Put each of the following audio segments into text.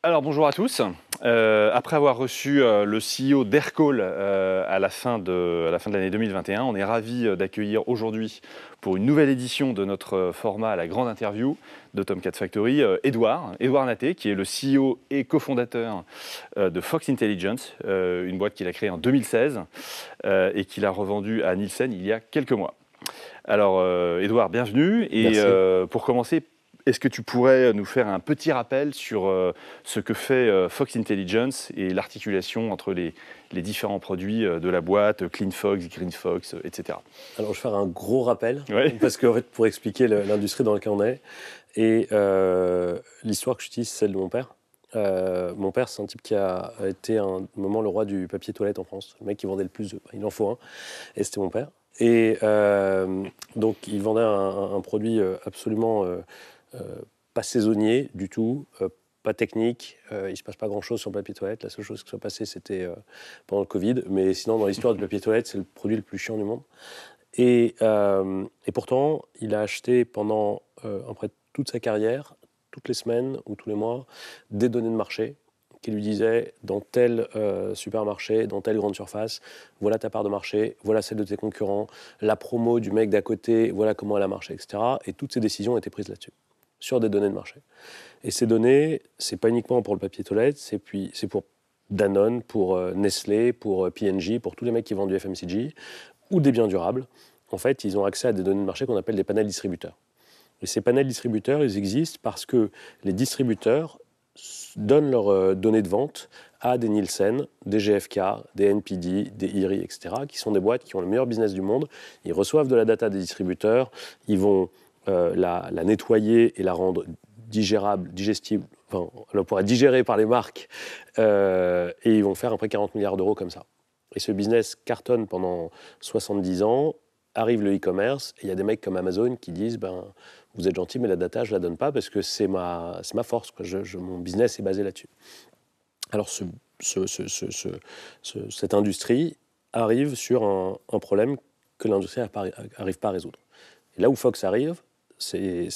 Alors bonjour à tous. Après avoir reçu le CEO d'Aircall à la fin de l'année 2021, on est ravi d'accueillir aujourd'hui pour une nouvelle édition de notre format La Grande Interview de Tomcat Factory, Edouard Naté, qui est le CEO et cofondateur de Fox Intelligence, une boîte qu'il a créée en 2016 et qu'il a revendue à Nielsen il y a quelques mois. Alors Edouard, bienvenue et Merci. pour commencer, est-ce que tu pourrais nous faire un petit rappel sur ce que fait Fox Intelligence et l'articulation entre les différents produits de la boîte, Clean Fox, Green Fox, etc. Alors, je vais faire un gros rappel, Ouais. parce qu'en fait, pour expliquer l'industrie dans laquelle on est, et l'histoire que j'utilise, c'est celle de mon père. Mon père, c'est un type qui a été à un moment le roi du papier toilette en France. Le mec qui vendait le plus, il en faut un, et c'était mon père. Et donc, il vendait un produit absolument euh, pas saisonnier du tout, pas technique. Il ne se passe pas grand-chose sur le papier toilette. La seule chose qui soit passée, c'était pendant le Covid. Mais sinon, dans l'histoire du papier toilette, c'est le produit le plus chiant du monde. Et pourtant, il a acheté pendant après toute sa carrière, toutes les semaines ou tous les mois, des données de marché qui lui disaient dans tel supermarché, dans telle grande surface, voilà ta part de marché, voilà celle de tes concurrents, la promo du mec d'à côté, voilà comment elle a marché, etc. Et toutes ces décisions étaient prises là-dessus, sur des données de marché. Et ces données, c'est pas uniquement pour le papier toilette, c'est pour Danone, pour Nestlé, pour P&G, pour tous les mecs qui vendent du FMCG ou des biens durables. En fait, ils ont accès à des données de marché qu'on appelle des panels distributeurs. Et ces panels distributeurs, ils existent parce que les distributeurs donnent leurs données de vente à des Nielsen, des GfK, des NPD, des IRI, etc., qui sont des boîtes qui ont le meilleur business du monde. Ils reçoivent de la data des distributeurs, ils vont la nettoyer et la rendre digérable, digestible, enfin, elle pourra être digérée par les marques, et ils vont faire à peu près 40 milliards d'euros comme ça. Et ce business cartonne pendant 70 ans, arrive le e-commerce, et il y a des mecs comme Amazon qui disent vous êtes gentil, mais la data, je ne la donne pas parce que c'est ma force. Quoi. Mon business est basé là-dessus. Alors, cette industrie arrive sur un problème que l'industrie n'arrive pas à résoudre. Et là où Fox arrive, c'est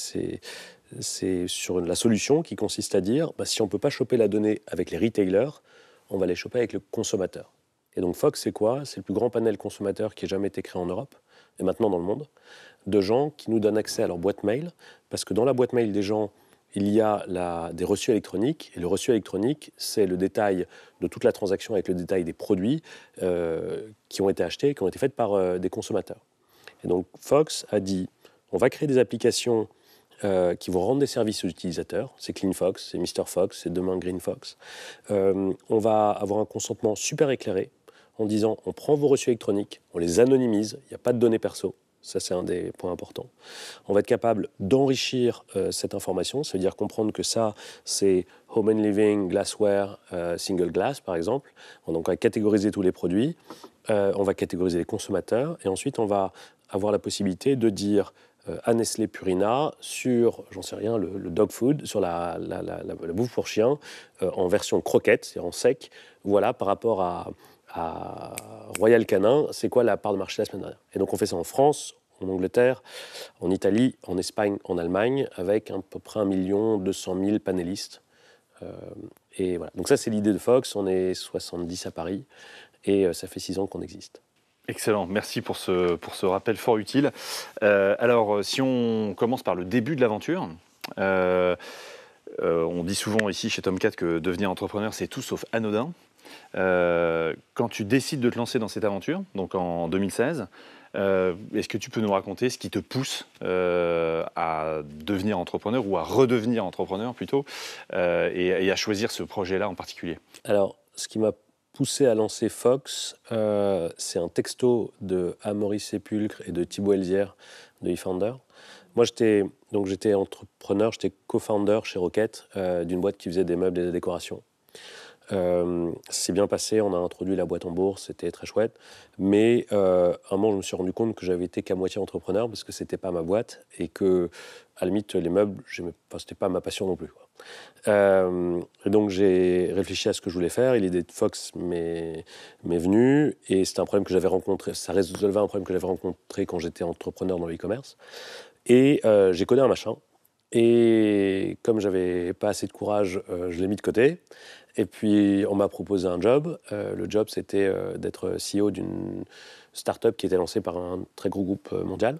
sur la solution qui consiste à dire si on ne peut pas choper la donnée avec les retailers, on va les choper avec le consommateur. Et donc Fox, c'est quoi? C'est le plus grand panel consommateur qui ait jamais été créé en Europe, et maintenant dans le monde, de gens qui nous donnent accès à leur boîte mail, parce que dans la boîte mail des gens, il y a des reçus électroniques, et le reçu électronique, c'est le détail de toute la transaction avec le détail des produits qui ont été achetés, qui ont été faits par des consommateurs. Et donc Fox a dit, on va créer des applications qui vont rendre des services aux utilisateurs. C'est Clean Fox, c'est Mr. Fox, c'est demain Green Fox. On va avoir un consentement super éclairé en disant on prend vos reçus électroniques, on les anonymise, il n'y a pas de données perso. Ça, c'est un des points importants. On va être capable d'enrichir cette information. Ça veut dire comprendre que ça, c'est home and living, glassware, single glass, par exemple. Donc, on va catégoriser tous les produits. On va catégoriser les consommateurs. Et ensuite, on va avoir la possibilité de dire à Nestlé Purina sur, j'en sais rien, le dog food, sur la bouffe pour chien, en version croquette, c'est-à-dire en sec. Voilà, par rapport à Royal Canin, c'est quoi la part de marché la semaine dernière. Et donc on fait ça en France, en Angleterre, en Italie, en Espagne, en Allemagne, avec à peu près 1 200 000 panélistes. Et voilà. Donc ça, c'est l'idée de Fox. On est 70 à Paris et ça fait 6 ans qu'on existe. Excellent, merci pour ce rappel fort utile. Alors, si on commence par le début de l'aventure, on dit souvent ici chez Tomcat que devenir entrepreneur, c'est tout sauf anodin. Quand tu décides de te lancer dans cette aventure, donc en 2016, est-ce que tu peux nous raconter ce qui te pousse à devenir entrepreneur ou à redevenir entrepreneur plutôt et à choisir ce projet-là en particulier? Alors, ce qui m'a poussé à lancer Fox, c'est un texto de Amaury Sépulcre et de Thibaut Elzière de eFounder. Moi, j'étais entrepreneur, j'étais co-founder chez Rocket d'une boîte qui faisait des meubles et des décorations. C'est bien passé, on a introduit la boîte en bourse, c'était très chouette. Mais à un moment, je me suis rendu compte que j'avais été qu'à moitié entrepreneur parce que c'était pas ma boîte et que, à la limite, les meubles, c'était pas ma passion non plus, quoi. Et donc j'ai réfléchi à ce que je voulais faire et l'idée de Fox m'est venue et c'était un problème que j'avais rencontré, ça résolvait un problème que j'avais rencontré quand j'étais entrepreneur dans le e-commerce. Et j'ai codé un machin Et comme j'avais pas assez de courage, je l'ai mis de côté. Et puis, on m'a proposé un job. Le job, c'était d'être CEO d'une start-up qui était lancée par un très gros groupe mondial.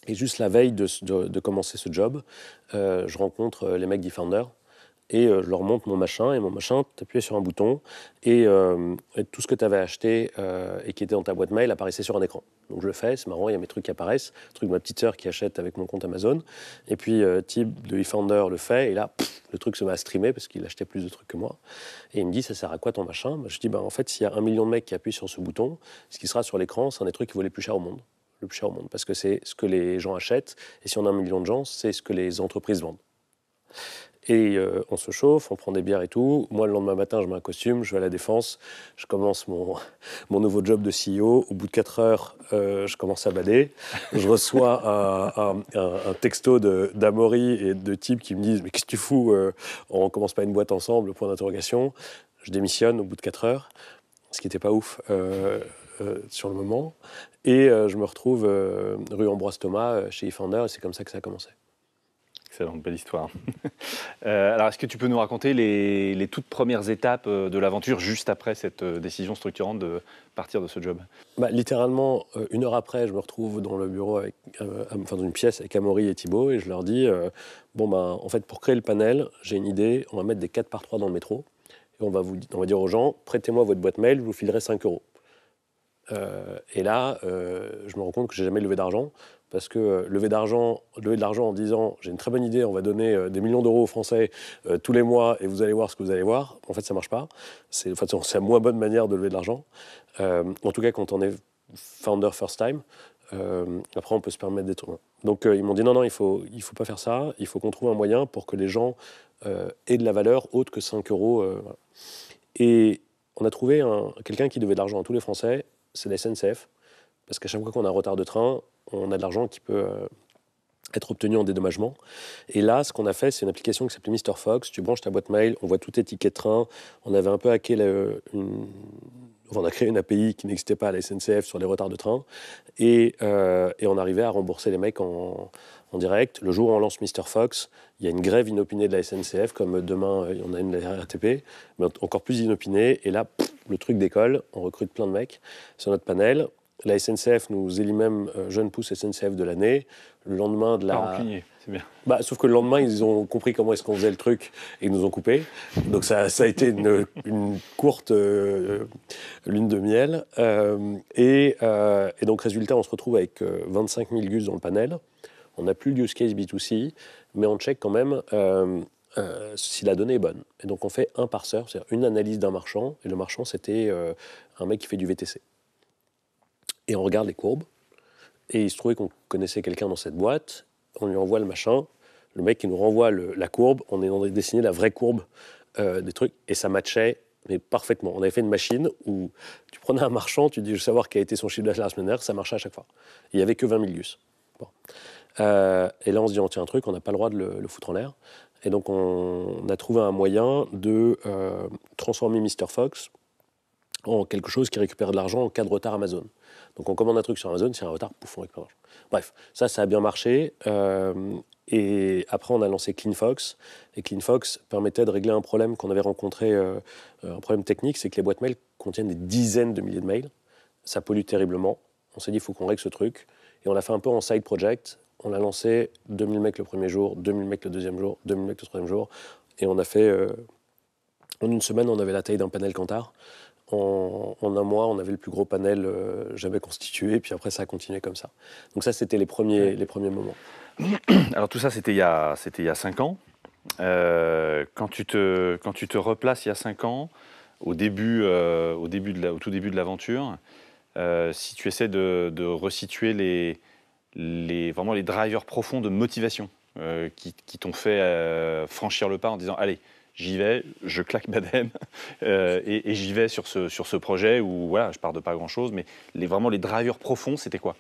Et juste la veille de commencer ce job, je rencontre les mecs d'eFounder et je leur montre mon machin. Et mon machin, tu appuyais sur un bouton et tout ce que tu avais acheté et qui était dans ta boîte mail apparaissait sur un écran. Donc je le fais, c'est marrant, il y a mes trucs qui apparaissent, le truc de ma petite sœur qui achète avec mon compte Amazon. Et puis Tib de eFounder le fait et là, le truc se met à streamer parce qu'il achetait plus de trucs que moi. Et il me dit, ça sert à quoi ton machin? Je dis, en fait, s'il y a 1 million de mecs qui appuient sur ce bouton, ce qui sera sur l'écran, c'est un des trucs qui vaut les plus cher au monde. Le plus cher au monde, parce que c'est ce que les gens achètent, et si on a 1 million de gens, c'est ce que les entreprises vendent. Et on se chauffe, on prend des bières et tout. Moi, le lendemain matin, je mets un costume, je vais à la Défense, je commence mon nouveau job de CEO. Au bout de 4 heures, je commence à bader. Je reçois un texto d'Amaury et de types qui me disent « Mais qu'est-ce que tu fous On commence pas une boîte ensemble ?» point d'interrogation. Je démissionne au bout de 4 heures, ce qui n'était pas ouf sur le moment. Et je me retrouve rue Ambroise Thomas chez eFounder, et c'est comme ça que ça a commencé. Excellente, belle histoire. Alors, est-ce que tu peux nous raconter les toutes premières étapes de l'aventure juste après cette décision structurante de partir de ce job? Littéralement, 1 heure après, je me retrouve dans le bureau, dans une pièce avec Amaury et Thibaut, et je leur dis en fait, pour créer le panel, j'ai une idée, on va mettre des 4x3 dans le métro, et on va dire aux gens, prêtez-moi votre boîte mail, je vous filerai 5 euros. Et là, je me rends compte que j'ai jamais levé d'argent, parce que lever de l'argent en disant j'ai une très bonne idée, on va donner des millions d'euros aux Français tous les mois et vous allez voir ce que vous allez voir, en fait ça marche pas. C'est la moins bonne manière de lever de l'argent. En tout cas quand on est founder first time, après on peut se permettre des trucs. Donc ils m'ont dit non, il faut pas faire ça, il faut qu'on trouve un moyen pour que les gens aient de la valeur autre que 5 euros. Voilà. Et on a trouvé quelqu'un qui devait de l'argent à tous les Français, c'est la SNCF, parce qu'à chaque fois qu'on a un retard de train, on a de l'argent qui peut être obtenu en dédommagement. Et là, ce qu'on a fait, c'est une application qui s'appelait Mr. Fox. Tu branches ta boîte mail, on voit tous tes tickets de train. On avait un peu hacké on a créé une API qui n'existait pas à la SNCF sur les retards de train. Et on arrivait à rembourser les mecs en direct. Le jour où on lance Mr. Fox, il y a une grève inopinée de la SNCF, comme demain, il y en a une de la RATP, mais encore plus inopinée. Et là, le truc décolle, on recrute plein de mecs sur notre panel. La SNCF nous élit même Jeune Pousse SNCF de l'année. Le lendemain de la... rancunier, c'est bien. Sauf que le lendemain, ils ont compris comment est-ce qu'on faisait le truc et ils nous ont coupé. Donc ça a été une courte lune de miel. Et donc, résultat, on se retrouve avec 25 000 gus dans le panel. On n'a plus le use case B2C, mais on check quand même si la donnée est bonne. Et donc, on fait un parseur, c'est-à-dire une analyse d'un marchand. Et le marchand, c'était un mec qui fait du VTC. Et on regarde les courbes. Et il se trouvait qu'on connaissait quelqu'un dans cette boîte. On lui envoie le machin. Le mec, il nous renvoie la courbe. On est en train de dessiner la vraie courbe des trucs. Et ça matchait mais parfaitement. On avait fait une machine où tu prenais un marchand, tu dis, je veux savoir quel a été son chiffre d'affaires la semaine dernière. Ça marchait à chaque fois. Il n'y avait que 20 000 gus. Bon. Et là, on se dit, on tient un truc, on n'a pas le droit de le foutre en l'air. Et donc, on a trouvé un moyen de transformer Mr. Fox en quelque chose qui récupère de l'argent en cas de retard Amazon. Donc on commande un truc sur Amazon, s'il y a un retard, pouf, on récupère l'argent. Bref, ça a bien marché. Et après, on a lancé CleanFox. Et CleanFox permettait de régler un problème qu'on avait rencontré, un problème technique, c'est que les boîtes mail contiennent des dizaines de milliers de mails. Ça pollue terriblement. On s'est dit, il faut qu'on règle ce truc. Et on l'a fait un peu en side project. On l'a lancé 2000 mecs le premier jour, 2000 mecs le deuxième jour, 2000 mecs le troisième jour. Et on a fait... en une semaine, on avait la taille d'un panel Kantar. En un mois, on avait le plus gros panel jamais constitué, puis après, ça a continué comme ça. Donc ça, c'était les premiers moments. Alors tout ça, c'était il y a 5 ans. Quand tu te replaces il y a 5 ans, au tout début de l'aventure, si tu essaies de resituer vraiment les drivers profonds de motivation qui t'ont fait franchir le pas en disant « Allez, j'y vais, je claque ma dème et j'y vais sur ce projet où voilà, je pars de pas grand-chose, mais vraiment les drivers profonds, c'était quoi?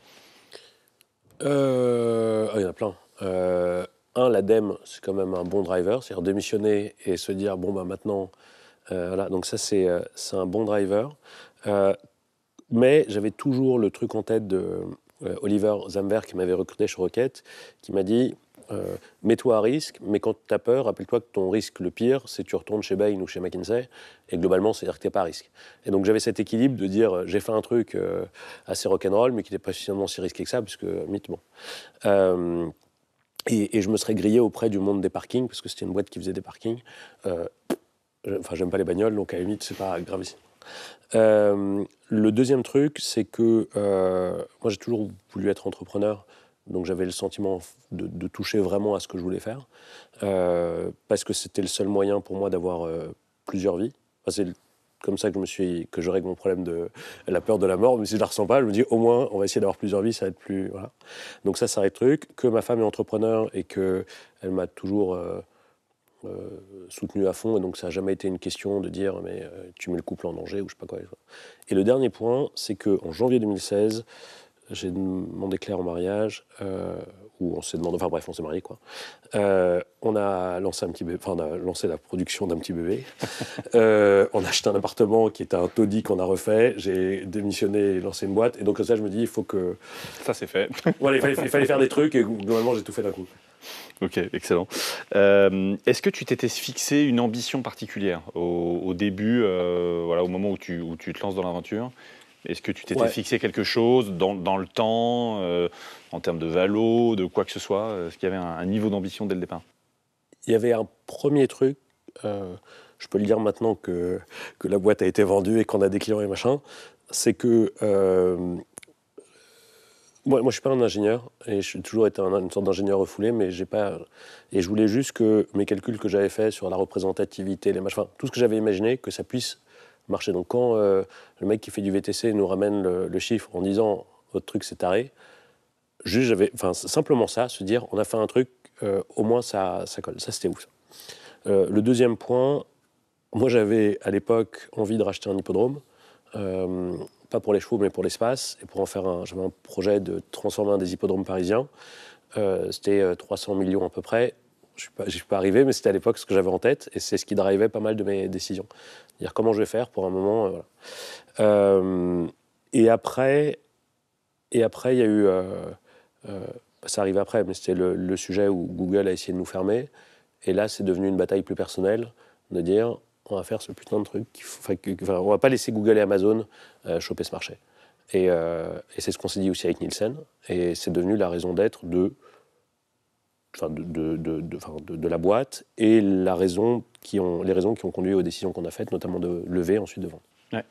Il y en a plein. L'ADEME, c'est quand même un bon driver, c'est-à-dire démissionner et se dire bon maintenant, voilà. Donc ça c'est un bon driver. Mais j'avais toujours le truc en tête de Oliver Zamber qui m'avait recruté chez Rocket, qui m'a dit mets-toi à risque, mais quand tu as peur, rappelle-toi que ton risque le pire, c'est que tu retournes chez Bain ou chez McKinsey, et globalement, c'est-à-dire que tu n'es pas à risque. Et donc j'avais cet équilibre de dire, j'ai fait un truc assez rock'n'roll, mais qui n'était pas suffisamment si risqué que ça, puisque mythe, bon. Et je me serais grillé auprès du monde des parkings, parce que c'était une boîte qui faisait des parkings. Enfin, j'aime pas les bagnoles, donc à la limite, c'est pas gravissime. Le deuxième truc, c'est que moi, j'ai toujours voulu être entrepreneur, donc j'avais le sentiment de toucher vraiment à ce que je voulais faire, parce que c'était le seul moyen pour moi d'avoir plusieurs vies. Enfin, c'est comme ça que je règle mon problème de la peur de la mort, mais si je la ressens pas, je me dis au moins on va essayer d'avoir plusieurs vies, ça va être plus voilà. Donc ça va être le truc. Que ma femme est entrepreneur et que elle m'a toujours soutenu à fond, et donc ça n'a jamais été une question de dire mais tu mets le couple en danger ou je sais pas quoi. Et le dernier point, c'est qu'en janvier 2016, j'ai demandé Claire en mariage, où on s'est demandé, enfin bref, on s'est mariés quoi. On a lancé un petit bébé, enfin on a lancé la production d'un petit bébé. On a acheté un appartement qui était un taudis qu'on a refait. J'ai démissionné et lancé une boîte. Et donc comme ça, je me dis, il faut que Ça, c'est fait. voilà, il fallait faire des trucs et globalement, j'ai tout fait d'un coup. Ok, excellent. Est-ce que tu t'étais fixé une ambition particulière au début, voilà, au moment où tu te lances dans l'aventure? Est-ce que tu t'étais fixé quelque chose dans le temps, en termes de valo, de quoi que ce soit? Est-ce qu'il y avait un niveau d'ambition dès le départ? Il y avait un premier truc, je peux le dire maintenant que la boîte a été vendue et qu'on a des clients et machin, c'est que moi, je ne suis pas un ingénieur, et je suis toujours été une sorte d'ingénieur refoulé, mais j'ai pas. Et je voulais juste que mes calculs que j'avais faits sur la représentativité, les machins, enfin, tout ce que j'avais imaginé, que ça puisse marcher. Donc quand le mec qui fait du VTC nous ramène le chiffre en disant votre truc c'est taré, juste simplement ça, se dire on a fait un truc, au moins ça colle. Ça c'était ouf. Le deuxième point, moi j'avais à l'époque envie de racheter un hippodrome. Pas pour les chevaux, mais pour l'espace, et pour en faire j'avais un projet de transformer un des hippodromes parisiens. C'était 300 millions à peu près. Je ne suis pas arrivé, mais c'était à l'époque ce que j'avais en tête, et c'est ce qui drivait pas mal de mes décisions. Dire comment je vais faire pour un moment. Voilà. Et après, il y a eu. Ça arrive après, mais c'était le sujet où Google a essayé de nous fermer. Et là, c'est devenu une bataille plus personnelle de dire on va faire ce putain de truc. On va pas laisser Google et Amazon choper ce marché. Et c'est ce qu'on s'est dit aussi avec Nielsen. Et c'est devenu la raison d'être de la boîte et les raisons qui ont conduit aux décisions qu'on a faites, notamment de lever, ensuite de vendre. Ouais,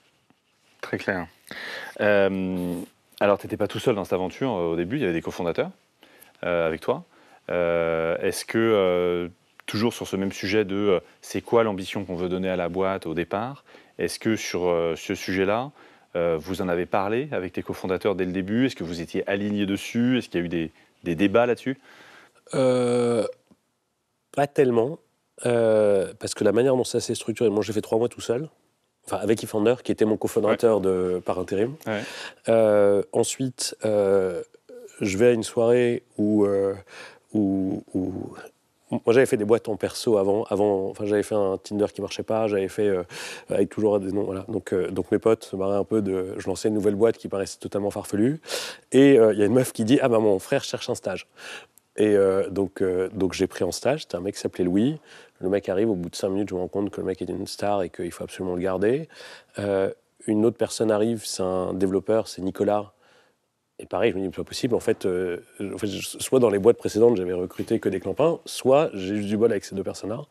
très clair. Alors, tu n'étais pas tout seul dans cette aventure au début, il y avait des cofondateurs avec toi. Est-ce que, toujours sur ce même sujet de c'est quoi l'ambition qu'on veut donner à la boîte au départ, est-ce que sur ce sujet-là, vous en avez parlé avec tes cofondateurs dès le début? Est-ce que vous étiez alignés dessus? Est-ce qu'il y a eu des débats là-dessus? Pas tellement, parce que la manière dont ça s'est structuré, moi j'ai fait 3 mois tout seul, enfin avec eFounder qui était mon cofondateur par intérim. Ouais. Ensuite, je vais à une soirée où moi j'avais fait des boîtes en perso avant, enfin j'avais fait un Tinder qui marchait pas, j'avais fait avec toujours des noms, voilà. Donc mes potes se marraient un peu je lançais une nouvelle boîte qui paraissait totalement farfelue, et il y a une meuf qui dit ah bah mon frère cherche un stage. Et donc j'ai pris en stage, c'était un mec qui s'appelait Louis. Le mec arrive, au bout de 5 minutes, je me rends compte que le mec est une star et qu'il faut absolument le garder. Une autre personne arrive, c'est un développeur, c'est Nicolas. Et pareil, je me dis, c'est pas possible. En fait, soit dans les boîtes précédentes, j'avais recruté que des clampins, soit j'ai eu du bol avec ces 2 personnes-là.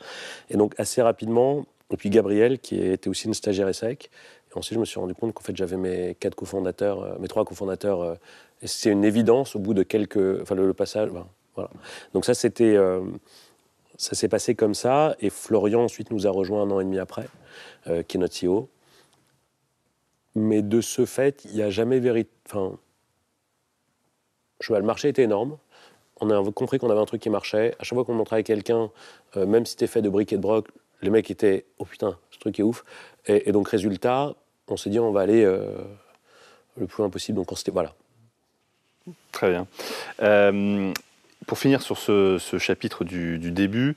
Et donc assez rapidement, et puis Gabriel, qui était aussi une stagiaire ESSEC. Et ensuite, je me suis rendu compte qu'en fait, j'avais mes 3 cofondateurs. Et c'est une évidence au bout de le passage. Voilà. Donc ça s'est passé comme ça, et Florian ensuite nous a rejoint 1 an et demi après, qui est notre CEO. Mais de ce fait, il n'y a jamais le marché était énorme, on a compris qu'on avait un truc qui marchait. À chaque fois qu'on montrait à quelqu'un, même si c'était fait de briques et de broc, les mecs étaient « oh putain, ce truc est ouf ». Et donc résultat, on s'est dit on va aller le plus loin possible, donc on s'était... Voilà. Très bien. Pour finir sur ce chapitre du début,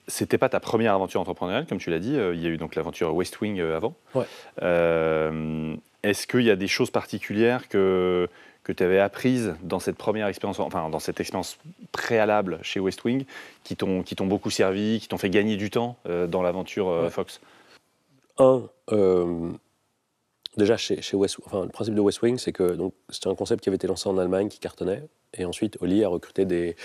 c'était pas ta première aventure entrepreneuriale, comme tu l'as dit. Il y a eu donc l'aventure West Wing avant. Ouais. Est-ce qu'il y a des choses particulières que que tu avais apprises dans cette première expérience, enfin dans cette expérience préalable chez West Wing, qui t'ont beaucoup servi, qui t'ont fait gagner du temps dans l'aventure Fox? Déjà, chez West, enfin, le principe de West Wing, c'est que c'était un concept qui avait été lancé en Allemagne, qui cartonnait. Et ensuite, Oli a recruté des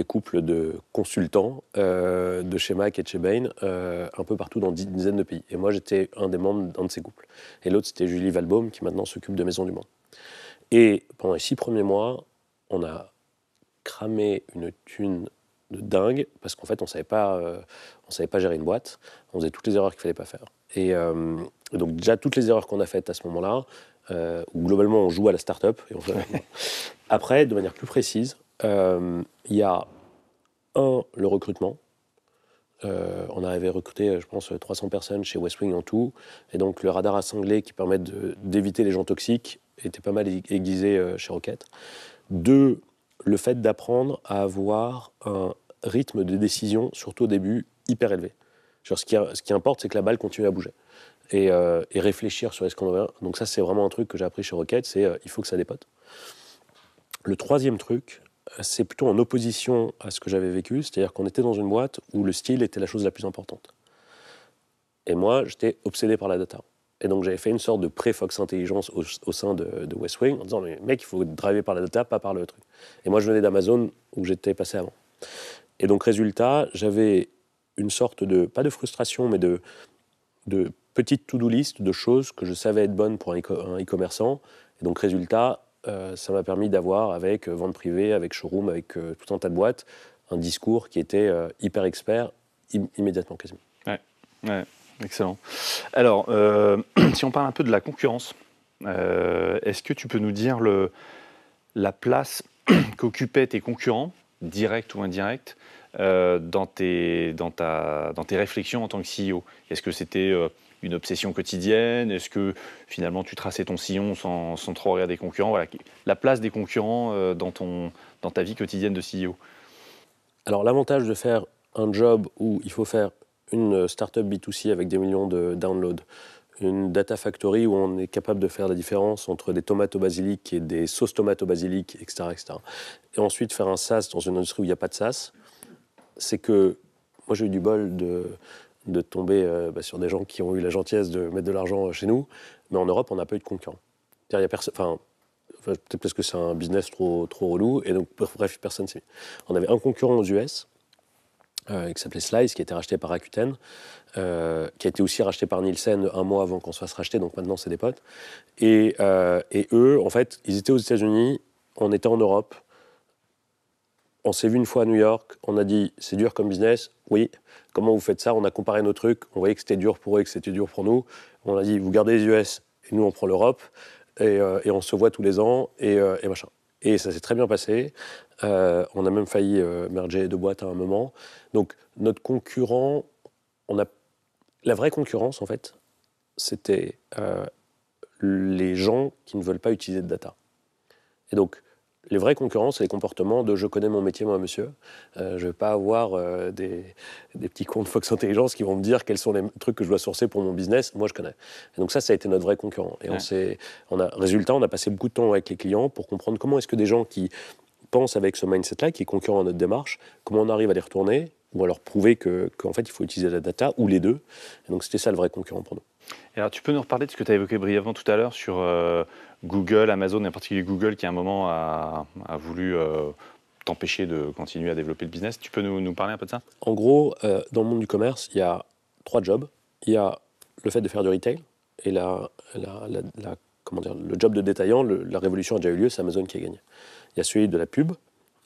couples de consultants de chez Mac et de chez Bain, un peu partout dans une dizaine de pays. Et moi, j'étais un des membres d'un de ces couples. Et l'autre, c'était Julie Valbaum, qui maintenant s'occupe de Maison du Monde. Et pendant les 6 premiers mois, on a cramé une thune de dingue, parce qu'en fait, on savait pas gérer une boîte. On faisait toutes les erreurs qu'il fallait pas faire. Et donc déjà, toutes les erreurs qu'on a faites à ce moment-là, où globalement, on joue à la start-up. Après, de manière plus précise, il y a le recrutement. On avait recruté, je pense, 300 personnes chez West Wing en tout. Et donc, le radar à cinglé qui permet d'éviter les gens toxiques était pas mal aiguisé chez Rocket. 2, le fait d'apprendre à avoir un rythme de décision, surtout au début, hyper élevé. Genre, ce qui importe, c'est que la balle continue à bouger. Et réfléchir sur ce qu'on va. Donc ça, c'est vraiment un truc que j'ai appris chez Rocket, c'est il faut que ça dépote. Le 3e truc, c'est plutôt en opposition à ce que j'avais vécu, c'est-à-dire qu'on était dans une boîte où le style était la chose la plus importante. Et moi, j'étais obsédé par la data. Et donc j'avais fait une sorte de pré-Fox Intelligence au sein de West Wing, en disant, mais mec, il faut driver par la data, pas par le truc. Et moi, je venais d'Amazon, où j'étais passé avant. Et donc, résultat, j'avais une sorte de, pas de frustration, mais de petite to-do list de choses que je savais être bonnes pour un e-commerçant. Et donc, résultat, ça m'a permis d'avoir, avec vente privée, avec showroom, avec tout un tas de boîtes, un discours qui était hyper expert immédiatement quasiment. Ouais, excellent. Alors, si on parle un peu de la concurrence, est-ce que tu peux nous dire la place qu'occupaient tes concurrents, directs ou indirects, dans tes réflexions en tant que CEO? Est-ce que c'était une obsession quotidienne? Est-ce que finalement tu traçais ton sillon sans trop regarder les concurrents? Voilà. La place des concurrents dans ta vie quotidienne de CEO. Alors l'avantage de faire un job où il faut faire une startup B2C avec des millions de downloads, une data factory où on est capable de faire la différence entre des tomates au basilic et des sauces tomates au basilic, etc., etc. Et ensuite faire un SaaS dans une industrie où il n'y a pas de SaaS, c'est que moi j'ai eu du bol de tomber sur des gens qui ont eu la gentillesse de mettre de l'argent chez nous, mais en Europe on n'a pas eu de concurrents. Il y a personne, peut-être parce que c'est un business trop relou, et donc bref, personne s'est mis. On avait un concurrent aux US qui s'appelait Slice, qui a été racheté par Rakuten, qui a été aussi racheté par Nielsen un mois avant qu'on se fasse racheter, donc maintenant c'est des potes. Et eux, en fait, ils étaient aux États-Unis, on était en Europe, on s'est vu une fois à New York, on a dit c'est dur comme business, oui, comment vous faites ça? On a comparé nos trucs, on voyait que c'était dur pour eux et que c'était dur pour nous. On a dit vous gardez les US et nous on prend l'Europe, et on se voit tous les ans, et machin. Et ça s'est très bien passé. On a même failli merger 2 boîtes à un moment. Donc notre concurrent, la vraie concurrence en fait, c'était les gens qui ne veulent pas utiliser de data. Et donc les vraies concurrences, c'est les comportements de je connais mon métier, moi, monsieur. Je ne vais pas avoir des petits comptes Fox Intelligence qui vont me dire quels sont les trucs que je dois sourcer pour mon business. Moi, je connais. Et donc ça a été notre vrai concurrent. Et résultat, on a passé beaucoup de temps avec les clients pour comprendre comment est-ce que des gens qui pensent avec ce mindset-là, qui est concurrent à notre démarche, comment on arrive à les retourner ou à leur prouver qu'en fait, il faut utiliser la data, ou les deux. Et donc c'était ça le vrai concurrent pour nous. Et alors, tu peux nous reparler de ce que tu as évoqué brièvement tout à l'heure sur Google, Amazon, et en particulier Google, qui à un moment a voulu t'empêcher de continuer à développer le business. Tu peux nous parler un peu de ça? En gros, dans le monde du commerce, il y a 3 jobs. Il y a le fait de faire du retail, et comment dire, le job de détaillant, la révolution a déjà eu lieu, c'est Amazon qui a gagné. Il y a celui de la pub.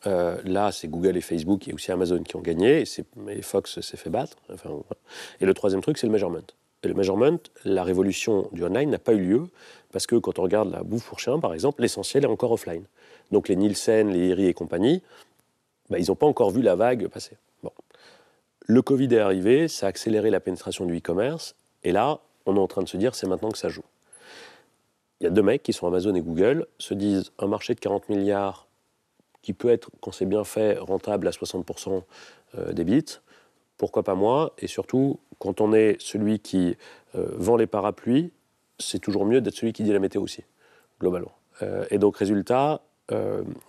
Là, c'est Google et Facebook et aussi Amazon qui ont gagné, et Fox s'est fait battre. Enfin, voilà. Et le 3e truc, c'est le measurement. Et le measurement, la révolution du online n'a pas eu lieu, parce que quand on regarde la bouffe pour chien, par exemple, l'essentiel est encore offline. Donc les Nielsen, les IRI et compagnie, ils n'ont pas encore vu la vague passer. Bon. Le Covid est arrivé, ça a accéléré la pénétration du e-commerce, et là, on est en train de se dire, c'est maintenant que ça joue. Il y a 2 mecs qui sont Amazon et Google, se disent un marché de 40 milliards qui peut être, quand c'est bien fait, rentable à 60% des bits. Pourquoi pas moi? Et surtout, quand on est celui qui vend les parapluies, c'est toujours mieux d'être celui qui dit la météo aussi, globalement. Et donc, résultat,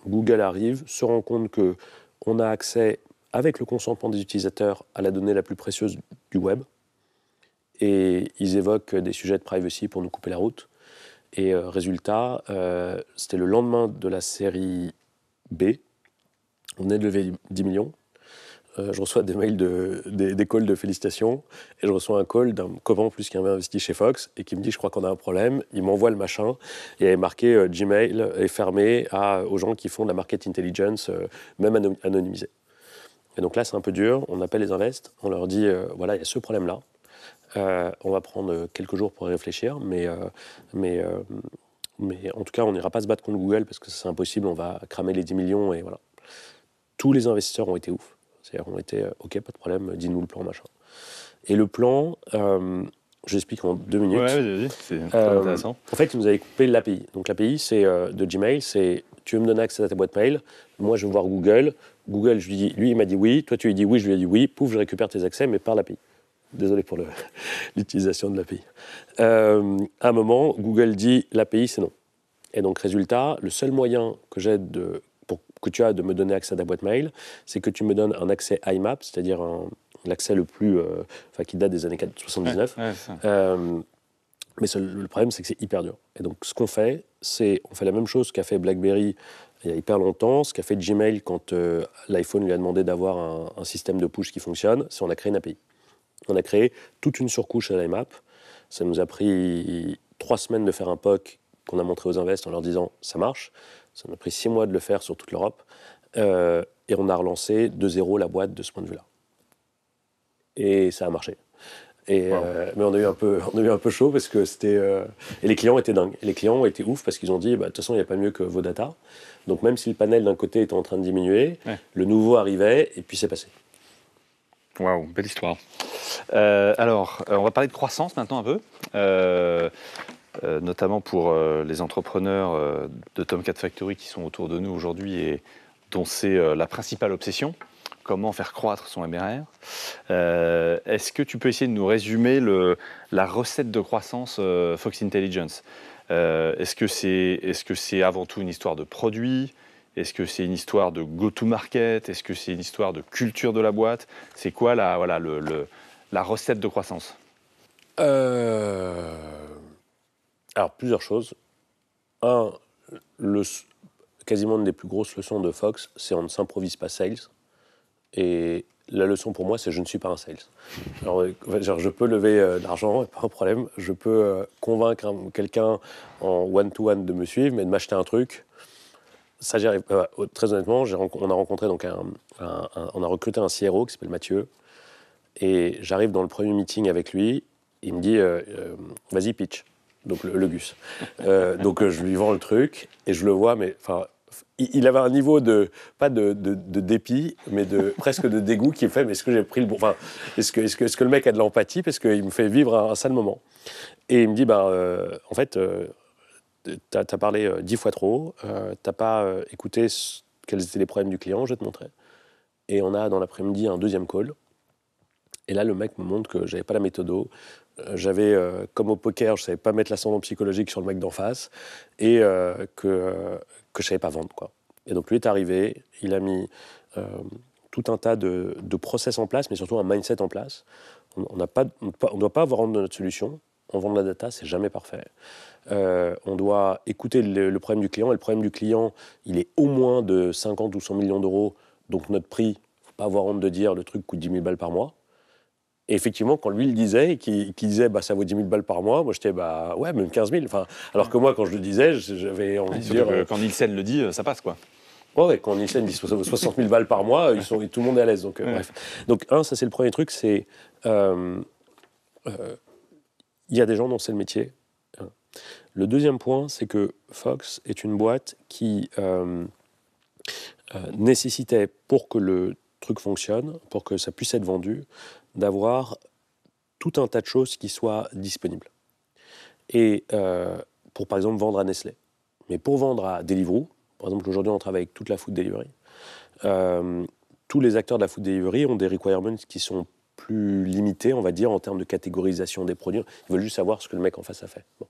Google arrive, se rend compte qu'on a accès, avec le consentement des utilisateurs, à la donnée la plus précieuse du web. Et ils évoquent des sujets de privacy pour nous couper la route. Et résultat, c'était le lendemain de la série B. On est de lever 10 millions. Je reçois des mails, des calls de félicitations. Et je reçois un call d'un copain en plus qui avait investi chez Fox et qui me dit « je crois qu'on a un problème ». Il m'envoie le machin. Et il avait marqué « Gmail est fermé aux gens qui font de la market intelligence, même anonymisée ». Et donc là, c'est un peu dur. On appelle les invests. On leur dit « voilà, il y a ce problème-là. On va prendre quelques jours pour y réfléchir, mais en tout cas, on n'ira pas se battre contre Google parce que c'est impossible, on va cramer les 10 millions et voilà. » Tous les investisseurs ont été ouf. C'est-à-dire, on était OK, pas de problème, dis-nous le plan, machin. Et le plan, j'explique en 2 minutes. Ouais, vas-y, c'est très intéressant. En fait, ils nous avaient coupé l'API. Donc l'API, c'est de Gmail, c'est tu veux me donner accès à ta boîte mail, moi je veux voir Google. Google, je lui dis, lui il m'a dit oui, toi tu lui dis oui, je lui ai dit oui, pouf, je récupère tes accès, mais par l'API. Désolé pour l'utilisation de l'API. À un moment, Google dit l'API, c'est non. Et donc, résultat, le seul moyen que tu as de me donner accès à ta boîte mail, c'est que tu me donnes un accès IMAP, c'est-à-dire l'accès le plus. Qui date des années 79. Mais le problème, c'est que c'est hyper dur. Et donc, ce qu'on fait, on fait la même chose qu'a fait BlackBerry il y a hyper longtemps, ce qu'a fait Gmail quand l'iPhone lui a demandé d'avoir un système de push qui fonctionne, c'est on a créé une API. On a créé toute une surcouche à l'IMAP. Ça nous a pris 3 semaines de faire un POC qu'on a montré aux invests en leur disant « ça marche ». Ça nous a pris 6 mois de le faire sur toute l'Europe. Et on a relancé de zéro la boîte de ce point de vue-là. Et ça a marché. Mais on a eu un peu chaud parce que c'était... Et les clients étaient dingues. Et les clients étaient ouf parce qu'ils ont dit « de toute façon, il n'y a pas mieux que vos data ». Donc même si le panel d'un côté était en train de diminuer, le nouveau arrivait et puis c'est passé. Waouh, belle histoire. Alors, on va parler de croissance maintenant un peu, notamment pour les entrepreneurs de Tomcat Factory qui sont autour de nous aujourd'hui et dont c'est la principale obsession, comment faire croître son MRR. Est-ce que tu peux essayer de nous résumer la recette de croissance Fox Intelligence ? Est-ce que c'est avant tout une histoire de produit ? Est-ce que c'est une histoire de go-to-market ? Est-ce que c'est une histoire de culture de la boîte ? C'est quoi la recette de croissance ? Alors, plusieurs choses. Quasiment une des plus grosses leçons de Fox, c'est on ne s'improvise pas sales. Et la leçon pour moi, c'est je ne suis pas un sales. Alors, je peux lever de l'argent, pas un problème. Je peux convaincre quelqu'un en one-to-one de me suivre, mais de m'acheter un truc... Ça, j'y arrive. Très honnêtement, on a rencontré donc on a recruté un CRO qui s'appelle Mathieu, et j'arrive dans le premier meeting avec lui. Il me dit vas-y pitch, donc le Gus. Donc je lui vends le truc et je le vois, mais enfin, il avait un niveau pas de dépit, mais presque de dégoût qui me fait mais est-ce que j'ai pris le bon, enfin, est-ce que le mec a de l'empathie parce qu'il me fait vivre un sale moment. Et il me dit en fait. T'as parlé 10 fois trop, t'as pas écouté quels étaient les problèmes du client, je vais te montrer. Et on a dans l'après-midi un deuxième call. Et là, le mec me montre que j'avais pas la méthodo. J'avais, comme au poker, je savais pas mettre l'ascendant psychologique sur le mec d'en face et que je savais pas vendre, quoi. Et donc lui est arrivé, il a mis tout un tas de process en place, mais surtout un mindset en place. On ne doit pas vendre notre solution. On vend de la data, c'est jamais parfait. On doit écouter le problème du client. Et le problème du client, il est au moins de 50 ou 100 millions d'euros. Donc notre prix, il ne faut pas avoir honte de dire le truc coûte 10 000 balles par mois. Et effectivement, quand lui le disait, et qu'il disait ça vaut 10 000 balles par mois, moi j'étais ouais, même 15 000. Enfin, alors que moi, quand je le disais, j'avais envie de dire. Quand Nielsen le dit, ça passe, quoi. Ouais, quand Nielsen dit 60 000 balles par mois, tout le monde est à l'aise. Donc, bref. Donc, ça c'est le premier truc, c'est. Il y a des gens dont c'est le métier. Le deuxième point, c'est que Fox est une boîte qui nécessitait, pour que le truc fonctionne, pour que ça puisse être vendu, d'avoir tout un tas de choses qui soient disponibles. Et pour, par exemple, vendre à Nestlé. Mais pour vendre à Deliveroo, par exemple, aujourd'hui, on travaille avec toute la food delivery. Tous les acteurs de la food delivery ont des requirements qui sont plus limités, on va dire, en termes de catégorisation des produits. Ils veulent juste savoir ce que le mec en face a fait. Bon.